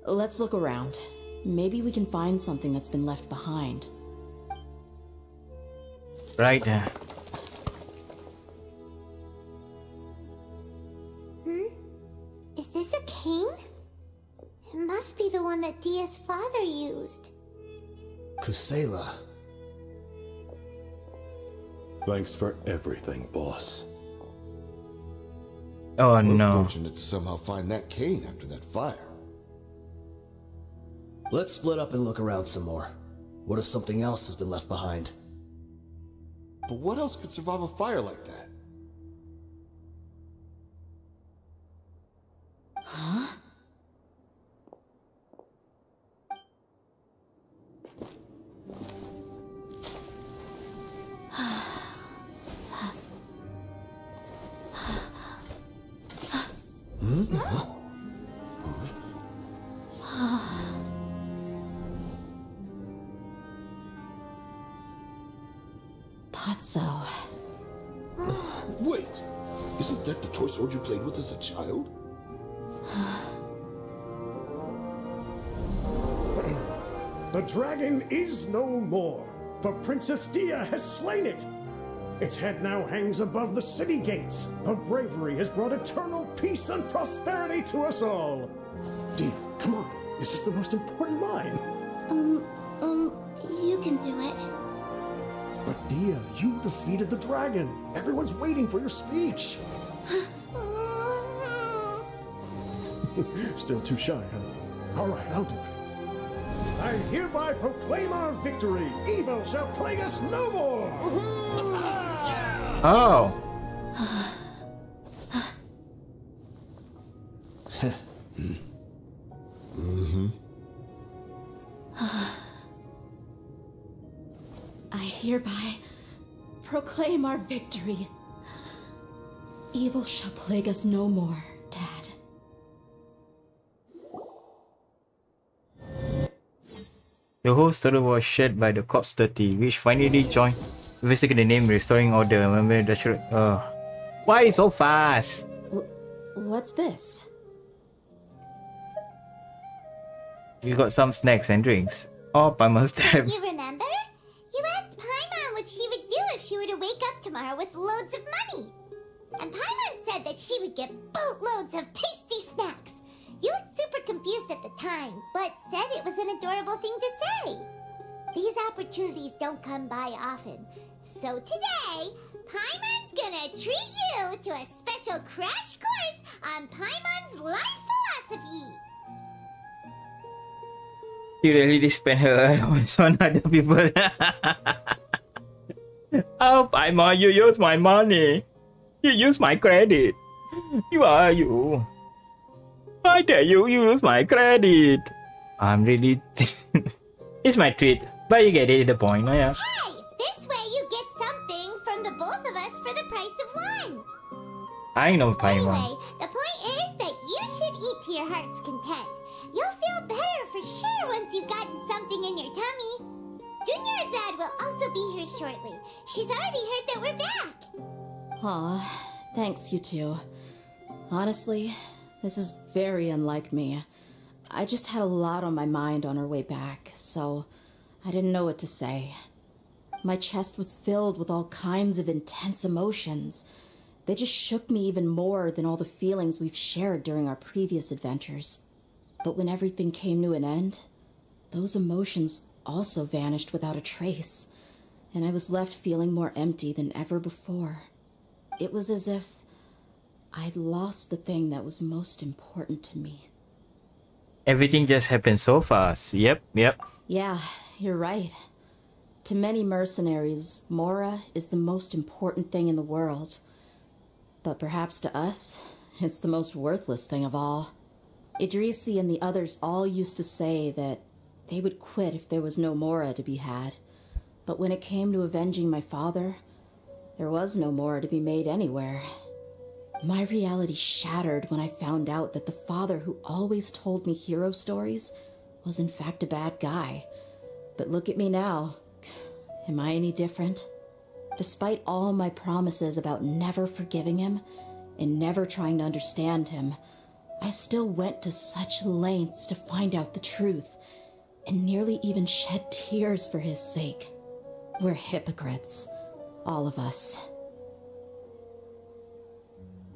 Let's look around. Maybe we can find something that's been left behind. Right. Is this a cane? It must be the one that Dehya's father used. Kusela. Thanks for everything, boss. Oh We're no. fortunate to somehow find that cane after that fire. Let's split up and look around some more. What if something else has been left behind? But what else could survive a fire like that? Huh? Thought so. Wait! Isn't that the toy sword you played with as a child? The dragon is no more, for Princess Dehya has slain it. Its head now hangs above the city gates. Her bravery has brought eternal peace and prosperity to us all. Dehya, come on. This is the most important line. You can do it. But Dehya, you defeated the dragon. Everyone's waiting for your speech. Still too shy, huh? All right, I'll do it. I hereby proclaim our victory. Evil shall plague us no more. Oh. I hereby proclaim our victory. Evil shall plague us no more, Dad. The whole story was shared by the Corps 30, which finally joined, basically the name Restoring Order. Remember the why so fast? What's this? You got some snacks and drinks. Oh, Paimon steps. You remember? You asked Paimon what she would do if she were to wake up tomorrow with loads of money. And Paimon said that she would get boatloads of tasty snacks. You looked super confused at the time, but said it was an adorable thing to say. These opportunities don't come by often. So today, Paimon's gonna treat you to a special crash course on Paimon's life philosophy. She really spent her allowance on other people. Oh, Paimon, you use my money. You use my credit. You are you. Why dare you use my credit? I'm really... It's my treat. But you get it, the point, no? Yeah. Hey! This way you get something from the both of us for the price of one. I know, Paimon. Anyway, the point is that you should eat to your heart's content. You'll feel better for sure once you've gotten something in your tummy. Junior Azad will also be here shortly. She's already heard that we're back. Aw, thanks you two. Honestly, this is very unlike me. I just had a lot on my mind on our way back, so I didn't know what to say. My chest was filled with all kinds of intense emotions. They just shook me even more than all the feelings we've shared during our previous adventures. But when everything came to an end, those emotions also vanished without a trace, and I was left feeling more empty than ever before. It was as if I'd lost the thing that was most important to me. Everything just happened so fast. Yep. Yeah, you're right. To many mercenaries, Mora is the most important thing in the world. But perhaps to us, it's the most worthless thing of all. Idrisi and the others all used to say that they would quit if there was no Mora to be had. But when it came to avenging my father, there was no Mora to be made anywhere. My reality shattered when I found out that the father who always told me hero stories was in fact a bad guy. But look at me now. Am I any different? Despite all my promises about never forgiving him and never trying to understand him, I still went to such lengths to find out the truth, and nearly even shed tears for his sake. We're hypocrites, all of us.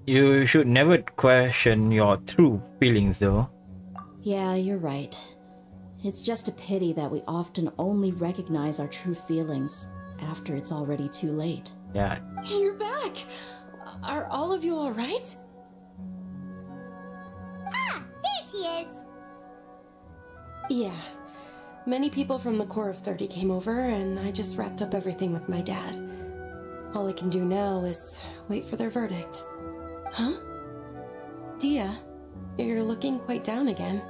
You should never question your true feelings, though. Yeah, you're right. It's just a pity that we often only recognize our true feelings after it's already too late. Yeah. You're back! Are all of you alright? Ah, there she is. Yeah. Many people from the Corps of 30 came over, and I just wrapped up everything with my dad. All I can do now is wait for their verdict. Huh? Dehya, you're looking quite down again.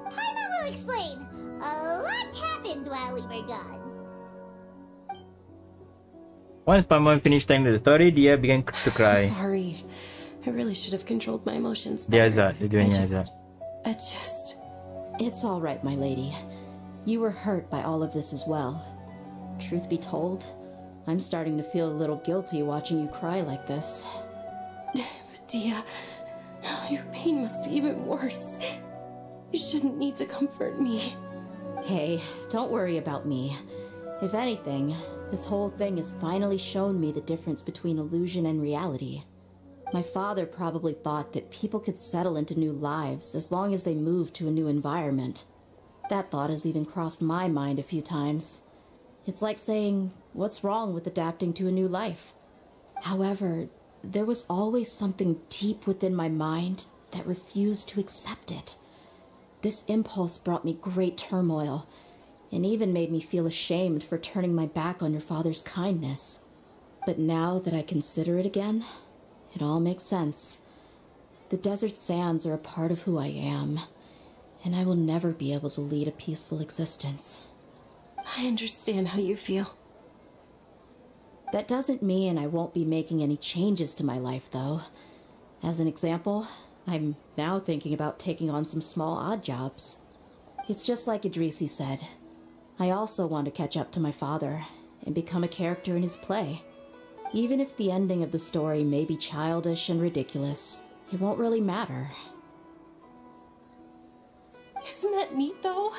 Paimon will explain. A lot happened while we were gone. Once Paimon finished telling the story, Dehya began to cry. I'm sorry. I really should have controlled my emotions better. I just... It's all right, my lady. You were hurt by all of this as well. Truth be told, I'm starting to feel a little guilty watching you cry like this. Dehya, your pain must be even worse. You shouldn't need to comfort me. Hey, don't worry about me. If anything, this whole thing has finally shown me the difference between illusion and reality. My father probably thought that people could settle into new lives as long as they moved to a new environment. That thought has even crossed my mind a few times. It's like saying, what's wrong with adapting to a new life? However, there was always something deep within my mind that refused to accept it. This impulse brought me great turmoil, and even made me feel ashamed for turning my back on your father's kindness. But now that I consider it again, it all makes sense. The desert sands are a part of who I am, and I will never be able to lead a peaceful existence. I understand how you feel. That doesn't mean I won't be making any changes to my life, though. As an example, I'm now thinking about taking on some small odd jobs. It's just like Idrisi said. I also want to catch up to my father and become a character in his play. Even if the ending of the story may be childish and ridiculous, it won't really matter. Isn't that neat, though?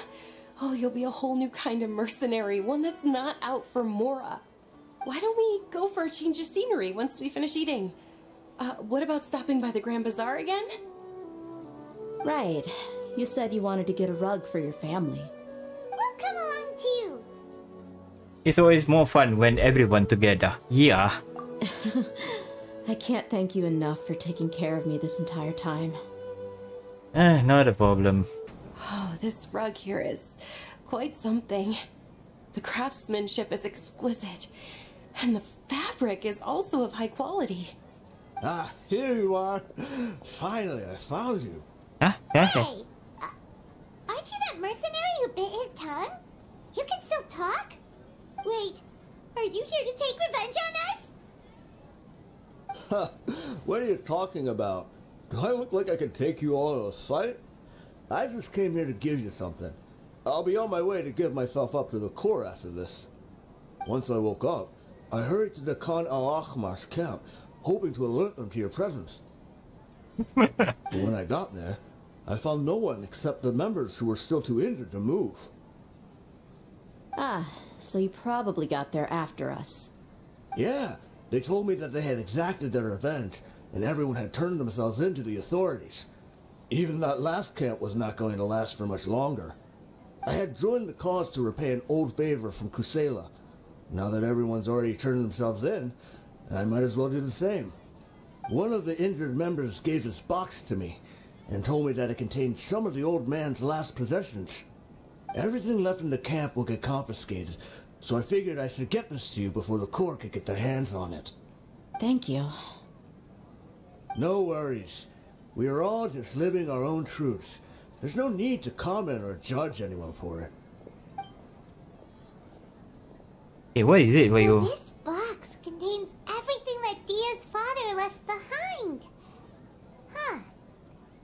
Oh, you'll be a whole new kind of mercenary, one that's not out for Mora. Why don't we go for a change of scenery once we finish eating? What about stopping by the Grand Bazaar again? Right. You said you wanted to get a rug for your family. We'll come along too. It's always more fun when everyone together. Yeah. I can't thank you enough for taking care of me this entire time. Not a problem. Oh, this rug here is quite something. The craftsmanship is exquisite, and the fabric is also of high quality. Ah, here you are. Finally, I found you. Huh? Hey, aren't you that mercenary who bit his tongue? You can still talk? Wait, are you here to take revenge on us? What are you talking about? Do I look like I can take you all in a fight? I just came here to give you something. I'll be on my way to give myself up to the Corps after this. Once I woke up, I hurried to the Khan al-Akhmar's camp, hoping to alert them to your presence. But when I got there, I found no one except the members who were still too injured to move. Ah, so you probably got there after us. Yeah, they told me that they had exacted their revenge, and everyone had turned themselves in to the authorities. Even that last camp was not going to last for much longer. I had joined the cause to repay an old favor from Kusela. Now that everyone's already turned themselves in, I might as well do the same. One of the injured members gave this box to me, and told me that it contained some of the old man's last possessions. Everything left in the camp will get confiscated, so I figured I should get this to you before the Corps could get their hands on it. Thank you. No worries. We are all just living our own truths. There's no need to comment or judge anyone for it. Hey, what is it? Where So you? this box contains everything that Dia's father left behind. Huh.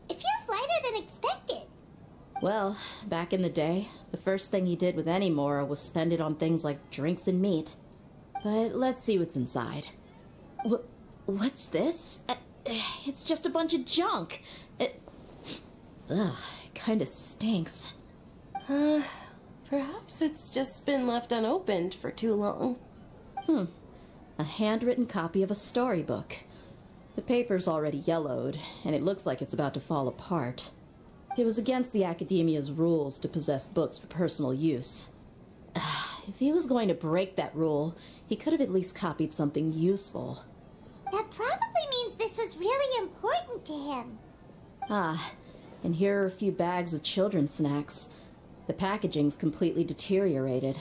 It feels lighter than expected. Well, back in the day, the first thing he did with any Mora was spend it on things like drinks and meat. But let's see what's inside. What's this? It's just a bunch of junk. Ugh, it kinda stinks. Perhaps it's just been left unopened for too long. A handwritten copy of a storybook. The paper's already yellowed, and it looks like it's about to fall apart. It was against the Academia's rules to possess books for personal use. If he was going to break that rule, he could have at least copied something useful. That probably means this was really important to him. Ah, and here are a few bags of children's snacks. The packaging's completely deteriorated.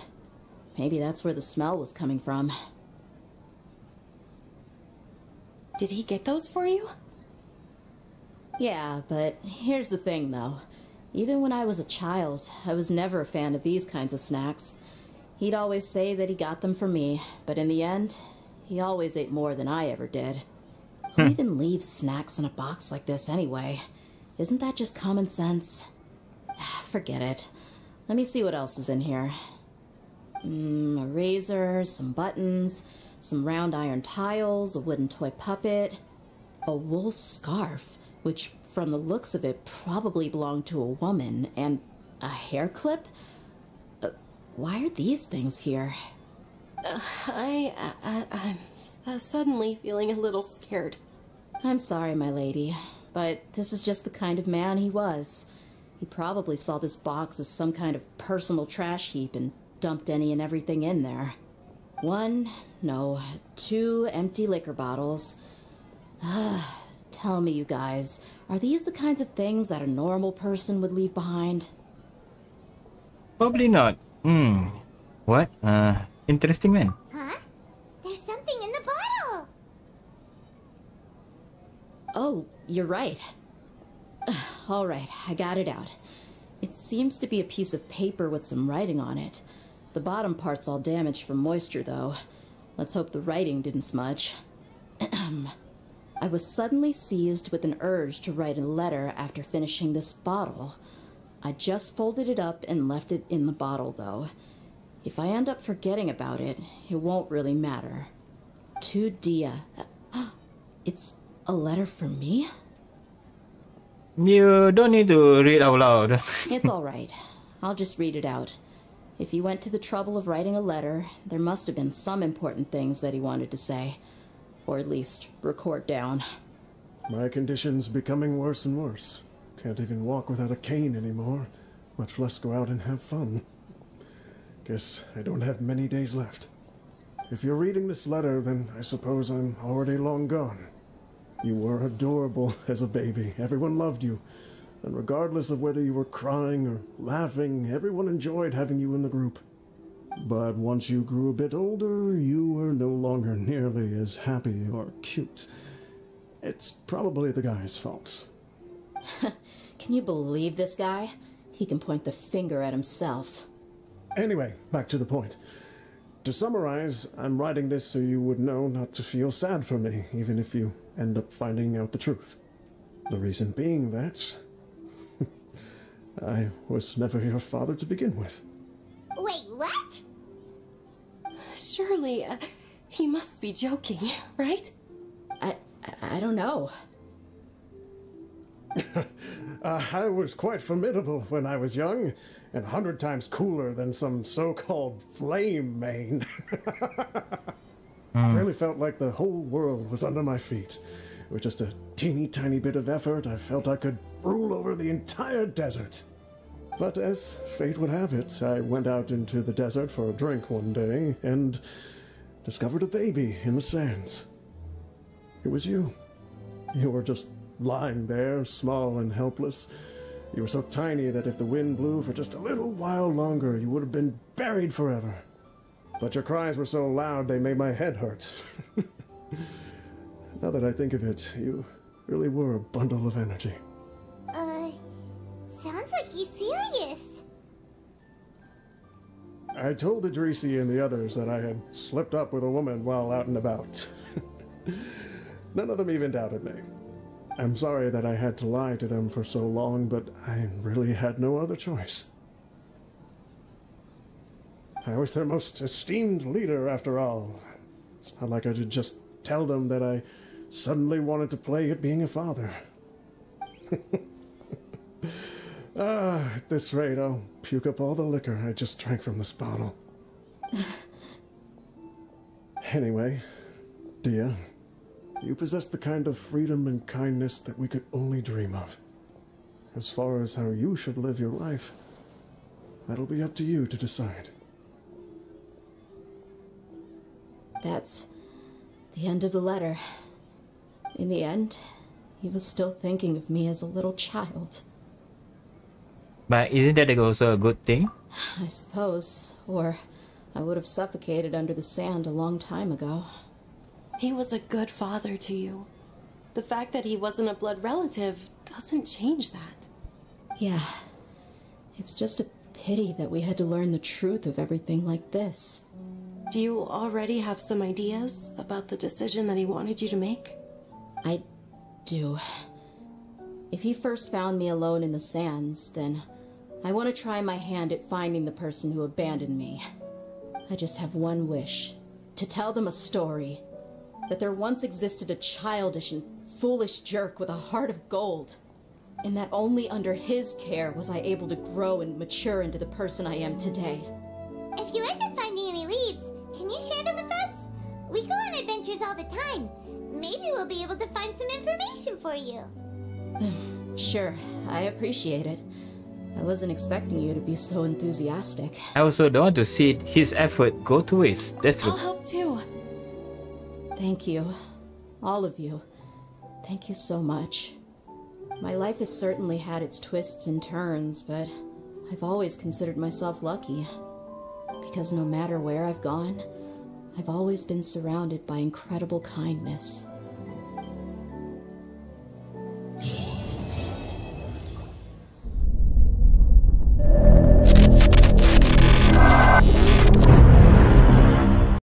Maybe that's where the smell was coming from. Did he get those for you? Yeah, but here's the thing, though. Even when I was a child, I was never a fan of these kinds of snacks. He'd always say that he got them for me, but in the end, he always ate more than I ever did. Who even leaves snacks in a box like this anyway? Isn't that just common sense? Forget it. Let me see what else is in here. A razor, some buttons, some round iron tiles, a wooden toy puppet, a wool scarf, which from the looks of it probably belonged to a woman, and a hair clip? Why are these things here? I'm suddenly feeling a little scared. I'm sorry, my lady, but this is just the kind of man he was. He probably saw this box as some kind of personal trash heap and dumped any and everything in there. 2 empty liquor bottles. Tell me, you guys, are these the kinds of things that a normal person would leave behind? Probably not. What? Interesting, man. Huh? There's something in the bottle! Oh, you're right. All right, I got it out. It seems to be a piece of paper with some writing on it. The bottom part's all damaged from moisture, though. Let's hope the writing didn't smudge. I was suddenly seized with an urge to write a letter after finishing this bottle. I just folded it up and left it in the bottle, though. If I end up forgetting about it, it won't really matter. To Dehya. It's a letter for me? You don't need to read out loud. It's all right. I'll just read it out. If he went to the trouble of writing a letter, there must have been some important things that he wanted to say. Or at least record down. My condition's becoming worse and worse. Can't even walk without a cane anymore, much less go out and have fun. Guess I don't have many days left. If you're reading this letter, then I suppose I'm already long gone. You were adorable as a baby. Everyone loved you. and regardless of whether you were crying or laughing, everyone enjoyed having you in the group. But once you grew a bit older, you were no longer nearly as happy or cute. It's probably the guy's fault. Can you believe this guy? He can point the finger at himself. Anyway, back to the point. To summarize, I'm writing this so you would know not to feel sad for me, even if you end up finding out the truth. The reason being that I was never your father to begin with. Wait, what? Surely, he must be joking, right? I don't know. I was quite formidable when I was young, and 100 times cooler than some so-called flame main. Really felt like the whole world was under my feet. With just a teeny tiny bit of effort, I felt I could rule over the entire desert. But as fate would have it, I went out into the desert for a drink one day and discovered a baby in the sands. It was you. You were just lying there, small and helpless. You were so tiny that if the wind blew for just a little while longer, you would have been buried forever. But your cries were so loud they made my head hurt. Now that I think of it, you really were a bundle of energy. Sounds like he's serious. I told Idrisi and the others that I had slipped up with a woman while out and about. None of them even doubted me. I'm sorry that I had to lie to them for so long, but I really had no other choice. I was their most esteemed leader, after all. It's not like I could just tell them that I suddenly wanted to play at being a father. At this rate, I'll puke up all the liquor I just drank from this bottle. Anyway, Dehya, you possess the kind of freedom and kindness that we could only dream of. As far as how you should live your life, that'll be up to you to decide. That's the end of the letter. In the end, he was still thinking of me as a little child. But isn't that also a good thing? I suppose. Or I would have suffocated under the sand a long time ago. He was a good father to you. The fact that he wasn't a blood relative doesn't change that. Yeah. It's just a pity that we had to learn the truth of everything like this. Do you already have some ideas about the decision that he wanted you to make? I do. If he first found me alone in the sands, then I want to try my hand at finding the person who abandoned me. I just have one wish. To tell them a story. That there once existed a childish and foolish jerk with a heart of gold. And that only under his care was I able to grow and mature into the person I am today. If you end up finding any leads, can you share them with us? We go on adventures all the time. Maybe we'll be able to find some information for you. Sure, I appreciate it. I wasn't expecting you to be so enthusiastic. I also don't want to see his effort go to waste. That's true. I'll help too. Thank you. All of you. Thank you so much. My life has certainly had its twists and turns, but I've always considered myself lucky. Because no matter where I've gone, I've always been surrounded by incredible kindness.